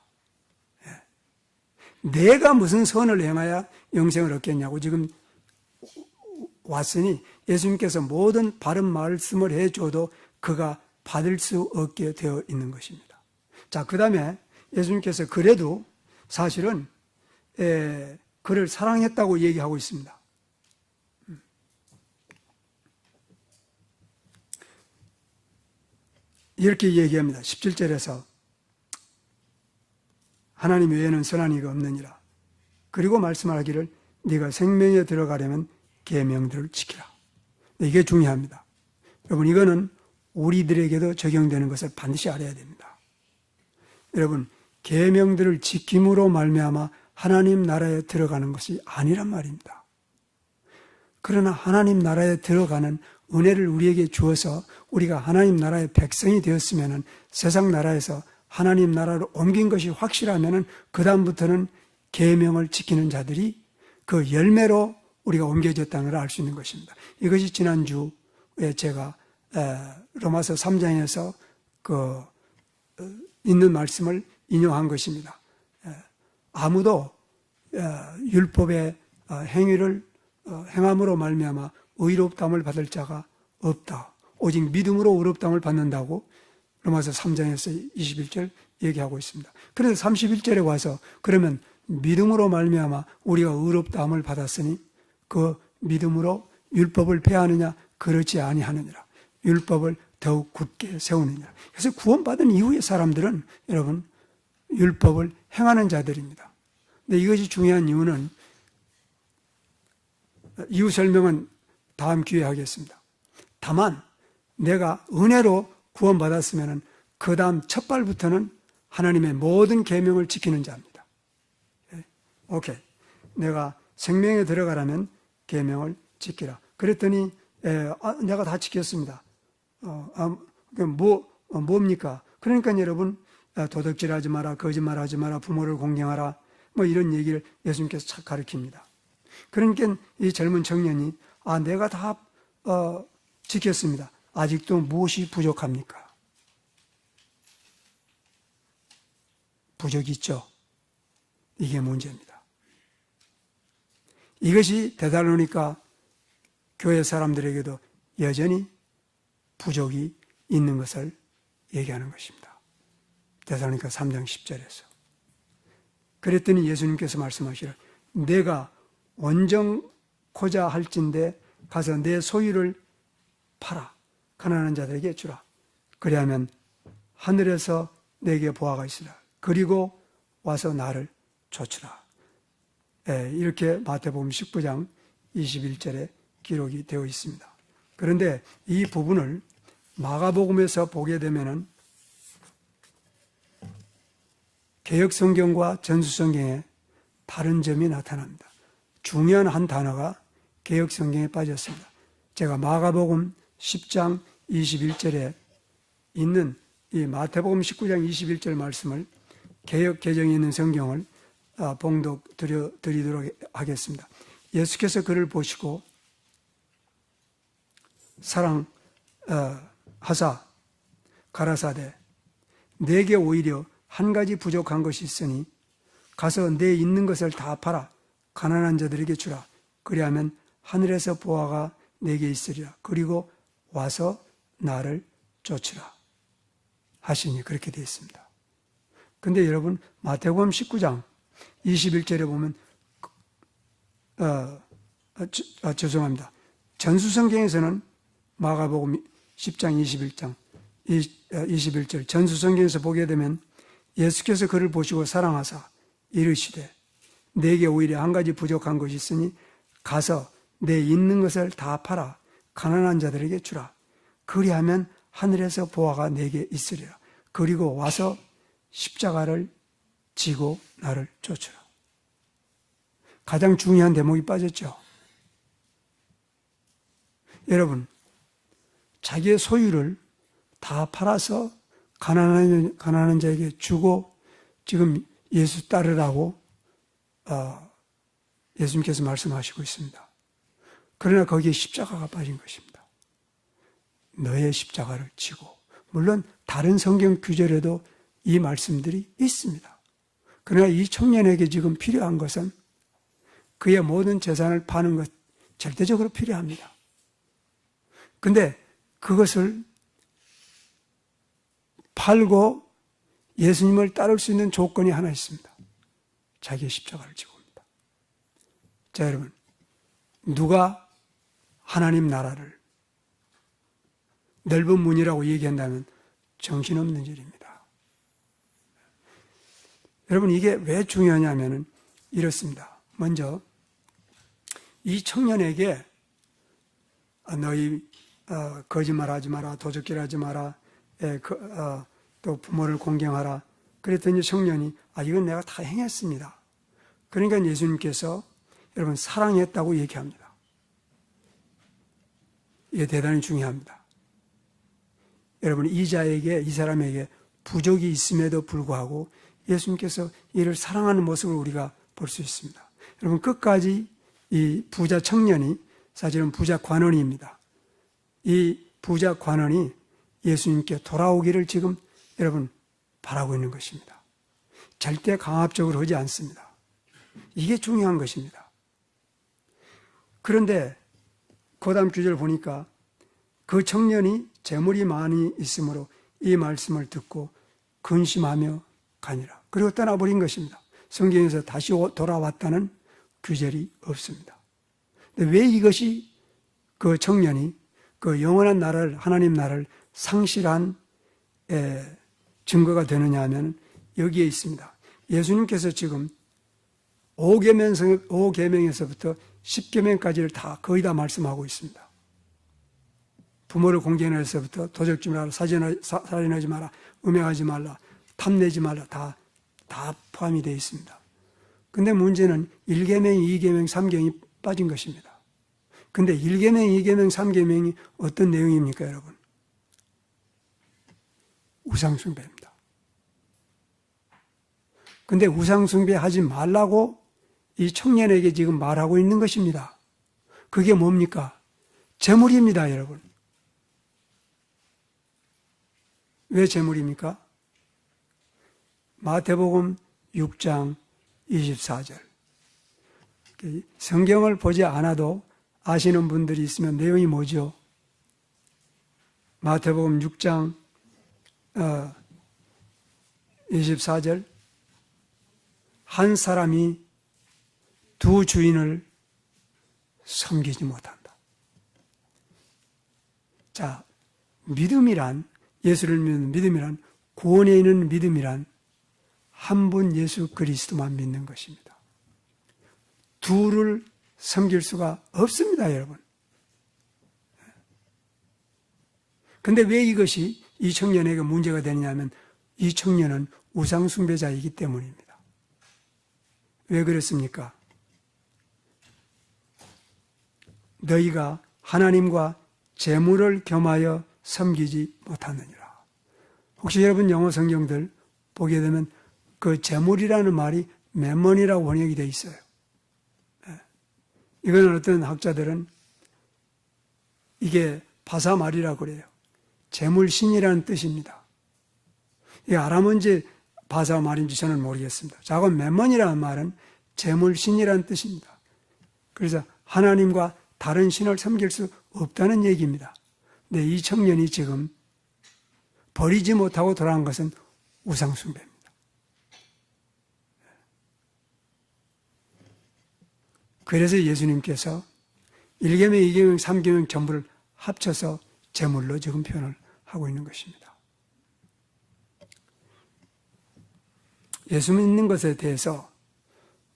내가 무슨 선을 행하여 영생을 얻겠냐고 지금 왔으니 예수님께서 모든 바른 말씀을 해줘도 그가 받을 수 없게 되어 있는 것입니다. 자, 그 다음에 예수님께서 그래도 사실은 그를 사랑했다고 얘기하고 있습니다. 이렇게 얘기합니다. 17절에서 하나님 외에는 선한 이가 없느니라. 그리고 말씀하기를 네가 생명에 들어가려면 계명들을 지키라. 이게 중요합니다. 여러분, 이거는 우리들에게도 적용되는 것을 반드시 알아야 됩니다. 여러분, 계명들을 지킴으로 말미암아 하나님 나라에 들어가는 것이 아니란 말입니다. 그러나 하나님 나라에 들어가는 은혜를 우리에게 주어서 우리가 하나님 나라의 백성이 되었으면 세상 나라에서 하나님 나라로 옮긴 것이 확실하면 그 다음부터는 계명을 지키는 자들이 그 열매로 우리가 옮겨졌다는 걸 알 수 있는 것입니다. 이것이 지난주에 제가 로마서 3장에서 있는 말씀을 인용한 것입니다. 아무도 율법의 행위를 행함으로 말미암아 의롭다함을 받을 자가 없다. 오직 믿음으로 의롭다함을 받는다고 로마서 3장에서 21절 얘기하고 있습니다. 그래서 31절에 와서 그러면 믿음으로 말미암아 우리가 의롭다함을 받았으니 그 믿음으로 율법을 폐하느냐? 그렇지 아니하느니라. 율법을 더욱 굳게 세우느니라. 그래서 구원받은 이후의 사람들은 여러분 율법을 행하는 자들입니다. 근데 이것이 중요한 이유는 이유 설명은 다음 기회에 하겠습니다. 다만 내가 은혜로 구원받았으면 그 다음 첫 발부터는 하나님의 모든 계명을 지키는 자입니다. 오케이. 내가 생명에 들어가라면 계명을 지키라. 그랬더니 내가 다 지켰습니다. 뭡니까? 그러니까 여러분 도둑질하지 마라, 거짓말하지 마라, 부모를 공경하라, 뭐 이런 얘기를 예수님께서 가르칩니다. 그러니까 이 젊은 청년이 내가 다 지켰습니다. 아직도 무엇이 부족합니까? 부족이 있죠. 이게 문제입니다. 이것이 데살로니가 교회 사람들에게도 여전히 부족이 있는 것을 얘기하는 것입니다. 데살로니가 3장 10절에서. 그랬더니 예수님께서 말씀하시기를 내가 원정코자 할진대 가서 내 소유를 팔아 가난한 자들에게 주라. 그리하면 하늘에서 내게 보화가 있으라. 그리고 와서 나를 좇으라. 이렇게 마태복음 19장 21절에 기록이 되어 있습니다. 그런데 이 부분을 마가복음에서 보게 되면은 개역성경과 전수성경에 다른 점이 나타납니다. 중요한 한 단어가 개역성경에 빠졌습니다. 제가 마가복음 10장 21절에 있는 이 마태복음 19장 21절 말씀을 개역 개정에 있는 성경을 봉독 드리도록 하겠습니다. 예수께서 그를 보시고 사랑하사 가라사대 내게 오히려 한 가지 부족한 것이 있으니 가서 내 있는 것을 다 팔아 가난한 자들에게 주라. 그리하면 하늘에서 보화가 내게 있으리라. 그리고 와서 나를 쫓으라 하시니 그렇게 되어 있습니다. 근데 여러분 마태복음 19장 21절에 보면 죄송합니다. 전수성경에서는 마가복음 10장 21절 전수성경에서 보게 되면 예수께서 그를 보시고 사랑하사 이르시되 내게 오히려 한 가지 부족한 것이 있으니 가서 내 있는 것을 다 팔아 가난한 자들에게 주라. 그리하면 하늘에서 보화가 내게 있으리라. 그리고 와서 십자가를 지고 나를 쫓으라. 가장 중요한 대목이 빠졌죠. 여러분, 자기의 소유를 다 팔아서 가난한 자에게 주고 지금 예수 따르라고 예수님께서 말씀하시고 있습니다. 그러나 거기에 십자가가 빠진 것입니다. 너의 십자가를 지고, 물론 다른 성경 구절에도 이 말씀들이 있습니다. 그러나 이 청년에게 지금 필요한 것은 그의 모든 재산을 파는 것 절대적으로 필요합니다. 근데 그것을 팔고 예수님을 따를 수 있는 조건이 하나 있습니다. 자기의 십자가를 지고 옵니다. 자, 여러분, 누가 하나님 나라를 넓은 문이라고 얘기한다면 정신없는 일입니다. 여러분, 이게 왜 중요하냐면은 이렇습니다. 먼저 이 청년에게 너희 거짓말하지 마라, 도적질하지 마라, 또 부모를 공경하라. 그랬더니 청년이 이건 내가 다 행했습니다. 그러니까 예수님께서 여러분 사랑했다고 얘기합니다. 이게 대단히 중요합니다. 여러분 이 사람에게 부족이 있음에도 불구하고 예수님께서 이를 사랑하는 모습을 우리가 볼 수 있습니다. 여러분 끝까지 이 부자 청년이 사실은 부자 관원입니다. 이 부자 관원이 예수님께 돌아오기를 지금 여러분 바라고 있는 것입니다. 절대 강압적으로 하지 않습니다. 이게 중요한 것입니다. 그런데 그 다음 구절 보니까 그 청년이 재물이 많이 있으므로 이 말씀을 듣고 근심하며 가니라. 그리고 떠나버린 것입니다. 성경에서 다시 돌아왔다는 구절이 없습니다. 근데 왜 이것이 그 청년이 그 영원한 나라를, 하나님 나라를 상실한 증거가 되느냐 하면 여기에 있습니다. 예수님께서 지금 5계명에서부터 10계명까지를 거의 다 말씀하고 있습니다. 부모를 공경해서부터 도적질 마라, 살인하지 마라, 음행하지 말라, 탐내지 말라 다 포함이 되어 있습니다. 근데 문제는 1계명, 2계명, 3계명이 빠진 것입니다. 근데 1계명, 2계명, 3계명이 어떤 내용입니까, 여러분? 우상숭배입니다. 근데 우상숭배 하지 말라고 이 청년에게 지금 말하고 있는 것입니다. 그게 뭡니까? 재물입니다, 여러분. 왜 재물입니까? 마태복음 6장 24절. 성경을 보지 않아도 아시는 분들이 있으면 내용이 뭐죠? 마태복음 6장 24절. 한 사람이 두 주인을 섬기지 못한다. 자, 믿음이란, 예수를 믿는 믿음이란, 구원에 있는 믿음이란 한 분 예수 그리스도만 믿는 것입니다. 둘을 섬길 수가 없습니다, 여러분. 그런데 왜 이것이 이 청년에게 문제가 되느냐면 이 청년은 우상숭배자이기 때문입니다. 왜 그렇습니까? 너희가 하나님과 재물을 겸하여 섬기지 못하느니라. 혹시 여러분 영어 성경들 보게 되면 그 재물이라는 말이 매먼이라고 번역이 되어 있어요. 이거는 어떤 학자들은 이게 바사말이라고 그래요. 재물신이라는 뜻입니다. 이게 아람어인지 바사말인지 저는 모르겠습니다. 자, 그럼 매먼이라는 말은 재물신이라는 뜻입니다. 그래서 하나님과 다른 신을 섬길 수 없다는 얘기입니다. 근데 이 청년이 지금 버리지 못하고 돌아간 것은 우상숭배입니다. 그래서 예수님께서 1계명, 2계명, 3계명 전부를 합쳐서 제물로 지금 표현을 하고 있는 것입니다. 예수 믿는 것에 대해서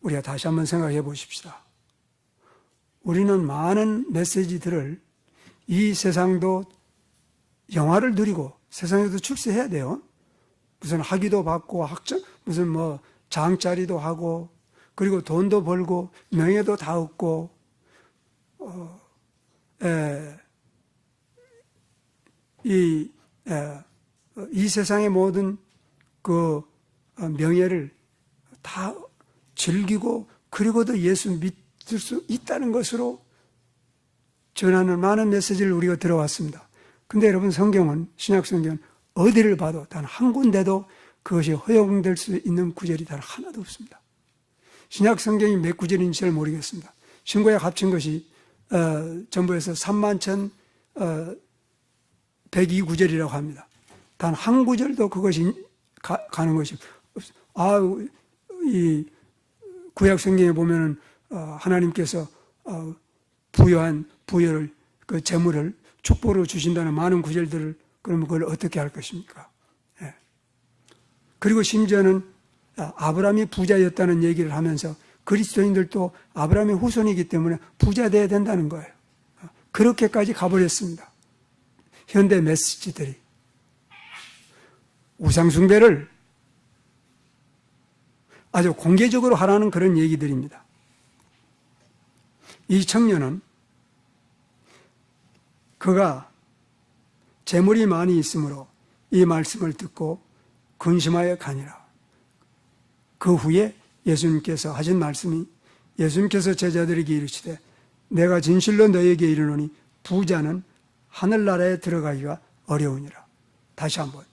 우리가 다시 한번 생각해 보십시다. 우리는 많은 메시지들을 이 세상도 영화를 누리고 세상에도 출세해야 돼요. 무슨 학위도 받고 무슨 장짜리도 하고 그리고 돈도 벌고 명예도 다 얻고 이 세상의 모든 그 명예를 다 즐기고 그리고도 예수 믿을 수 있다는 것으로 전하는 많은 메시지를 우리가 들어왔습니다. 근데 여러분 성경은, 신약 성경은 어디를 봐도 단 한 군데도 그것이 허용될 수 있는 구절이 단 하나도 없습니다. 신약 성경이 몇 구절인지 잘 모르겠습니다. 신구약 합친 것이 전부에서 31,102구절이라고 합니다. 단 한 구절도 그것이 가는 것이 없습니다. 이 구약 성경에 보면은 하나님께서 부여한 부여를, 그 재물을 축복으로 주신다는 많은 구절들을, 그러면 그걸 어떻게 할 것입니까? 예. 그리고 심지어는 아브라함이 부자였다는 얘기를 하면서 그리스도인들도 아브라함의 후손이기 때문에 부자 돼야 된다는 거예요. 그렇게까지 가버렸습니다. 현대 메시지들이 우상숭배를 아주 공개적으로 하라는 그런 얘기들입니다. 이 청년은 그가 재물이 많이 있으므로 이 말씀을 듣고 근심하여 가니라. 그 후에 예수님께서 하신 말씀이, 예수님께서 제자들에게 이르시되 내가 진실로 너에게 이르노니 부자는 하늘나라에 들어가기가 어려우니라. 다시 한번,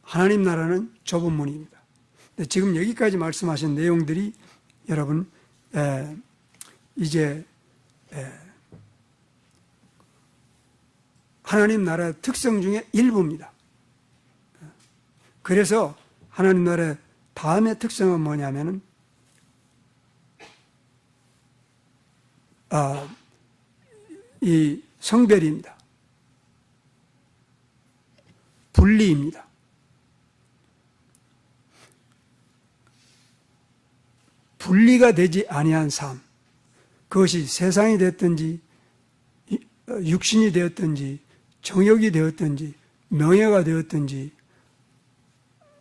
하나님 나라는 좁은 문입니다. 근데 지금 여기까지 말씀하신 내용들이 여러분 이제 하나님 나라의 특성 중에 일부입니다. 그래서 하나님 나라의 다음의 특성은 뭐냐면은 이 성별입니다. 분리입니다. 분리가 되지 아니한 삶, 그것이 세상이 됐든지 육신이 되었든지 정욕이 되었든지 명예가 되었든지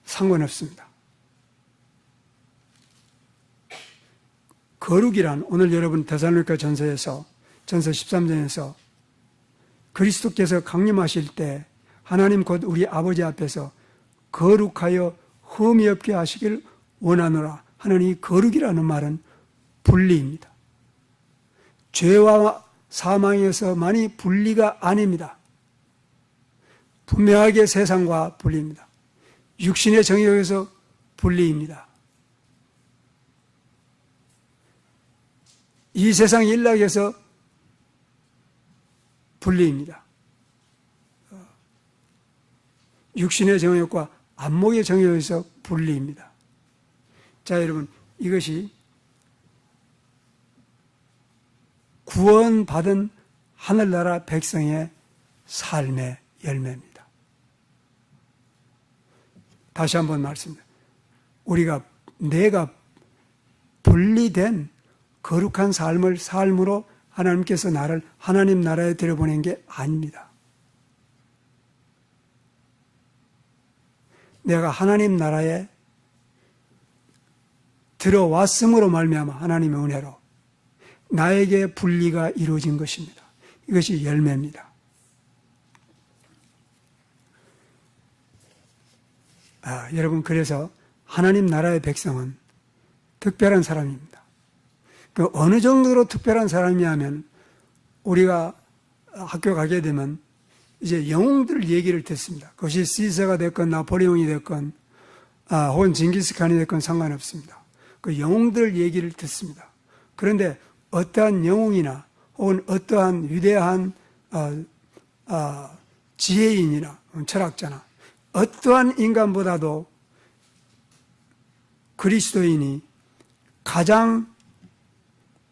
상관없습니다. 거룩이란, 오늘 여러분 데살로니가 전서 13장에서 그리스도께서 강림하실 때 하나님 곧 우리 아버지 앞에서 거룩하여 흠이 없게 하시길 원하노라 하는 이 거룩이라는 말은 분리입니다. 죄와 사망에서만이 분리가 아닙니다. 분명하게 세상과 분리입니다. 육신의 정욕에서 분리입니다. 이 세상 일락에서 분리입니다. 육신의 정욕과 안목의 정욕에서 분리입니다. 자, 여러분, 이것이 구원받은 하늘나라 백성의 삶의 열매입니다. 다시 한번 말씀드립니다. 내가 분리된 거룩한 삶으로 하나님께서 나를 하나님 나라에 들여보낸 게 아닙니다. 내가 하나님 나라에 들어왔음으로 말미암아 하나님의 은혜로 나에게 분리가 이루어진 것입니다. 이것이 열매입니다. 여러분, 그래서 하나님 나라의 백성은 특별한 사람입니다. 그 어느 정도로 특별한 사람이냐면, 우리가 학교 가게 되면 이제 영웅들 얘기를 듣습니다. 그것이 시저가 됐건 나폴레옹이 됐건 혹은 징기스칸이 됐건 상관없습니다. 그 영웅들 얘기를 듣습니다. 그런데 어떠한 영웅이나 혹은 어떠한 위대한 지혜인이나 철학자나 어떠한 인간보다도 그리스도인이 가장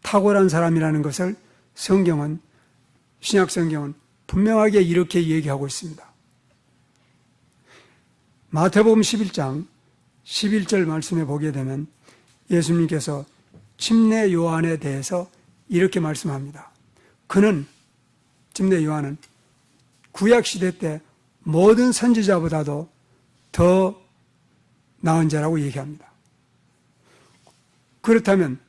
탁월한 사람이라는 것을 성경은, 신약 성경은 분명하게 이렇게 얘기하고 있습니다. 마태복음 11장 11절 말씀에 보게 되면 예수님께서 침례 요한에 대해서 이렇게 말씀합니다. 그는, 침례 요한은 구약시대 때 모든 선지자보다도 더 나은 자라고 얘기합니다. 그렇다면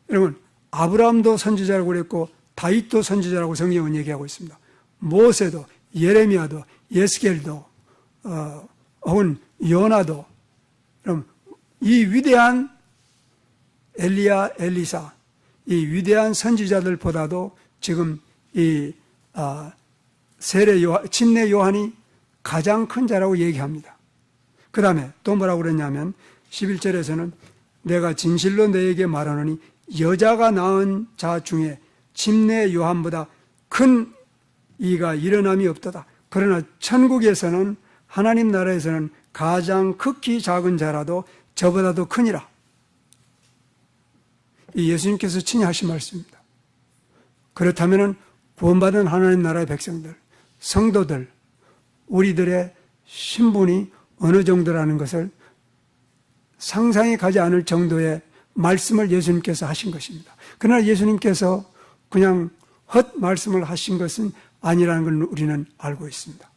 여러분, 아브라함도 선지자라고 그랬고 다윗도 선지자라고 성경은 얘기하고 있습니다. 모세도, 예레미야도, 예스겔도, 혹은 요나도, 그럼 이 위대한 엘리야, 엘리사, 이 위대한 선지자들보다도 지금 이 침례 요한이 가장 큰 자라고 얘기합니다. 그 다음에 또 뭐라고 그랬냐면 11절에서는 내가 진실로 너에게 말하노니 여자가 낳은 자 중에 침례 요한보다 큰 이가 일어남이 없도다. 그러나 천국에서는 하나님 나라에서는 가장 극히 작은 자라도 저보다도 크니라. 이 예수님께서 친히 하신 말씀입니다. 그렇다면 구원받은 하나님 나라의 백성들, 성도들, 우리들의 신분이 어느 정도라는 것을 상상이 가지 않을 정도의 말씀을 예수님께서 하신 것입니다. 그러나 예수님께서 그냥 헛 말씀을 하신 것은 아니라는 걸 우리는 알고 있습니다.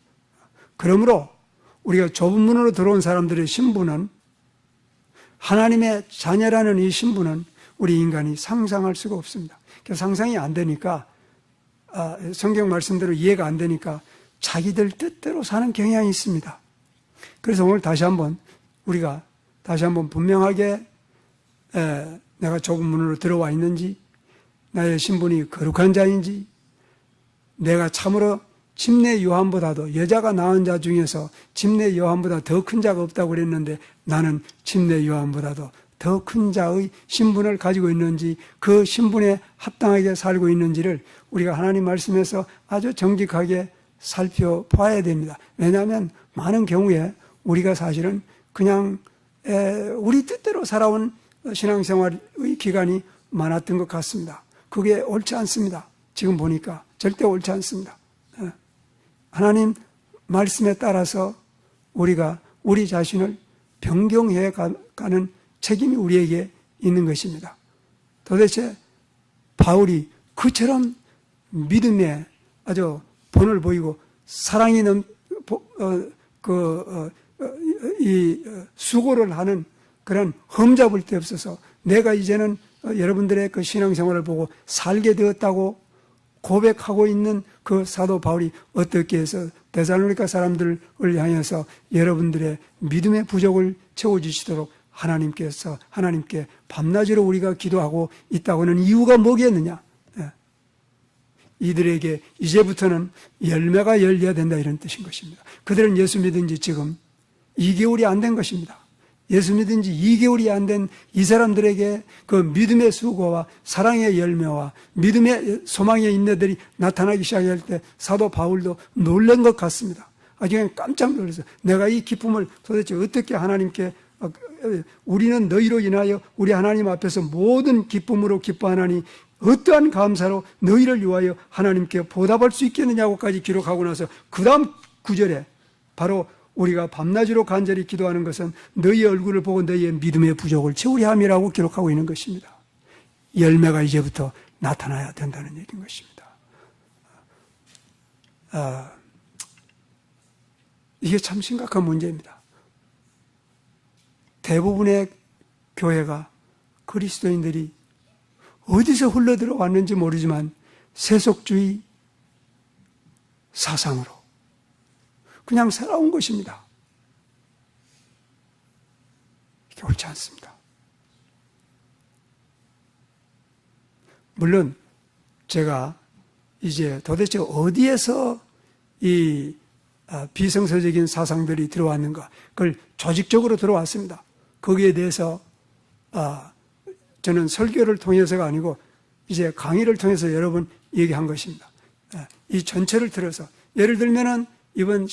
그러므로 우리가 좁은 문으로 들어온 사람들의 신분은, 하나님의 자녀라는 이 신분은 우리 인간이 상상할 수가 없습니다. 상상이 안 되니까, 성경 말씀대로 이해가 안 되니까 자기들 뜻대로 사는 경향이 있습니다. 그래서 오늘 우리가 다시 한번 분명하게 내가 좁은 문으로 들어와 있는지, 나의 신분이 거룩한 자인지, 내가 참으로 침례 요한보다도, 여자가 낳은 자 중에서 침례 요한보다 더 큰 자가 없다고 그랬는데 나는 침례 요한보다도 더 큰 자의 신분을 가지고 있는지, 그 신분에 합당하게 살고 있는지를 우리가 하나님 말씀에서 아주 정직하게 살펴봐야 됩니다. 왜냐하면 많은 경우에 우리가 사실은 그냥 우리 뜻대로 살아온 신앙생활의 기간이 많았던 것 같습니다. 그게 옳지 않습니다. 지금 보니까 절대 옳지 않습니다. 하나님 말씀에 따라서 우리가 우리 자신을 변경해 가는 책임이 우리에게 있는 것입니다. 도대체 바울이 그처럼 믿음에 아주 본을 보이고 사랑이 수고를 하는 그런 흠잡을 데 없어서 내가 이제는 여러분들의 그 신앙생활을 보고 살게 되었다고 고백하고 있는 그 사도 바울이 어떻게 해서 데살로니가 사람들을 향해서 여러분들의 믿음의 부족을 채워주시도록 하나님께 밤낮으로 우리가 기도하고 있다고 하는 이유가 뭐겠느냐? 이들에게 이제부터는 열매가 열려야 된다, 이런 뜻인 것입니다. 그들은 예수 믿은 지 지금 2개월이 안 된 것입니다. 예수 믿은 지 2개월이 안 된 이 사람들에게 그 믿음의 수고와 사랑의 열매와 믿음의 소망의 인내들이 나타나기 시작할 때 사도 바울도 놀란 것 같습니다. 아주 깜짝 놀랐어요. 내가 이 기쁨을 도대체 어떻게 하나님께, 우리는 너희로 인하여 우리 하나님 앞에서 모든 기쁨으로 기뻐하나니 어떠한 감사로 너희를 위하여 하나님께 보답할 수 있겠느냐고까지 기록하고 나서 그 다음 구절에 바로 우리가 밤낮으로 간절히 기도하는 것은 너희의 얼굴을 보고 너희의 믿음의 부족을 채우려 함이라고 기록하고 있는 것입니다. 열매가 이제부터 나타나야 된다는 얘기인 것입니다. 이게 참 심각한 문제입니다. 대부분의 교회가, 그리스도인들이 어디서 흘러들어왔는지 모르지만 세속주의 사상으로 그냥 살아온 것입니다. 이게 옳지 않습니다. 물론 제가 이제 도대체 어디에서 이 비성서적인 사상들이 들어왔는가, 그걸 조직적으로 들어왔습니다. 거기에 대해서 저는 설교를 통해서가 아니고 이제 강의를 통해서 여러 번 얘기한 것입니다. 이 전체를 들어서, 예를 들면은 이번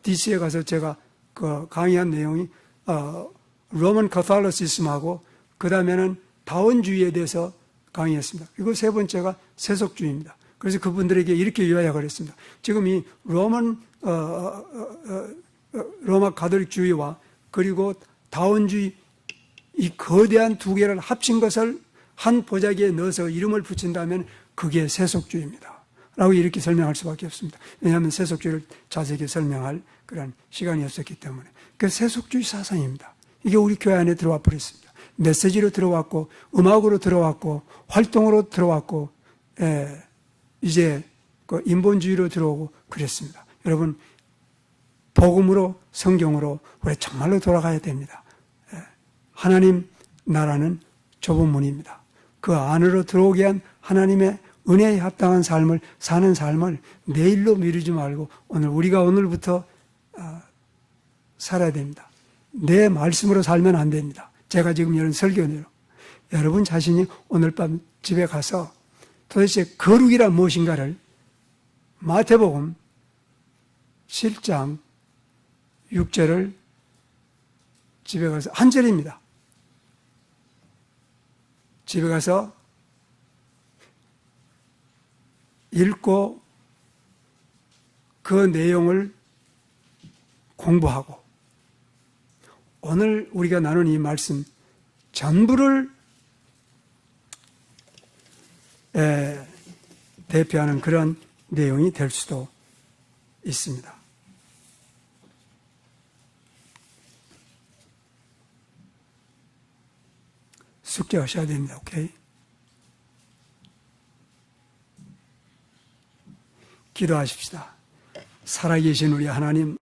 DC에 가서 제가 그 강의한 내용이 로만 카톨리시즘하고 그 다음에는 다원주의에 대해서 강의했습니다. 그리고 세 번째가 세속주의입니다. 그래서 그분들에게 이렇게 요약을 했습니다. 지금 이 로마 가톨릭주의와 그리고 다원주의, 이 거대한 두 개를 합친 것을 한 보자기에 넣어서 이름을 붙인다면 그게 세속주의입니다. 라고 이렇게 설명할 수밖에 없습니다. 왜냐하면 세속주의를 자세히 설명할 그런 시간이 없었기 때문에. 그 세속주의 사상입니다. 이게 우리 교회 안에 들어와 버렸습니다. 메시지로 들어왔고, 음악으로 들어왔고, 활동으로 들어왔고, 이제 그 인본주의로 들어오고 그랬습니다. 여러분, 복음으로 성경으로 우리 정말로 돌아가야 됩니다. 하나님 나라는 좁은 문입니다. 그 안으로 들어오게 한 하나님의 은혜에 합당한 삶을 사는 삶을 내일로 미루지 말고 우리가 오늘부터 살아야 됩니다. 내 말씀으로 살면 안 됩니다. 제가 지금 이런 설교네요. 여러분 자신이 오늘 밤 집에 가서 도대체 거룩이란 무엇인가를 마태복음 7장 6절을 집에 가서 한 절입니다. 집에 가서 읽고 그 내용을 공부하고 오늘 우리가 나눈 이 말씀 전부를 대표하는 그런 내용이 될 수도 있습니다. 숙제하셔야 됩니다. 오케이? 기도하십시다. 살아계신 우리 하나님,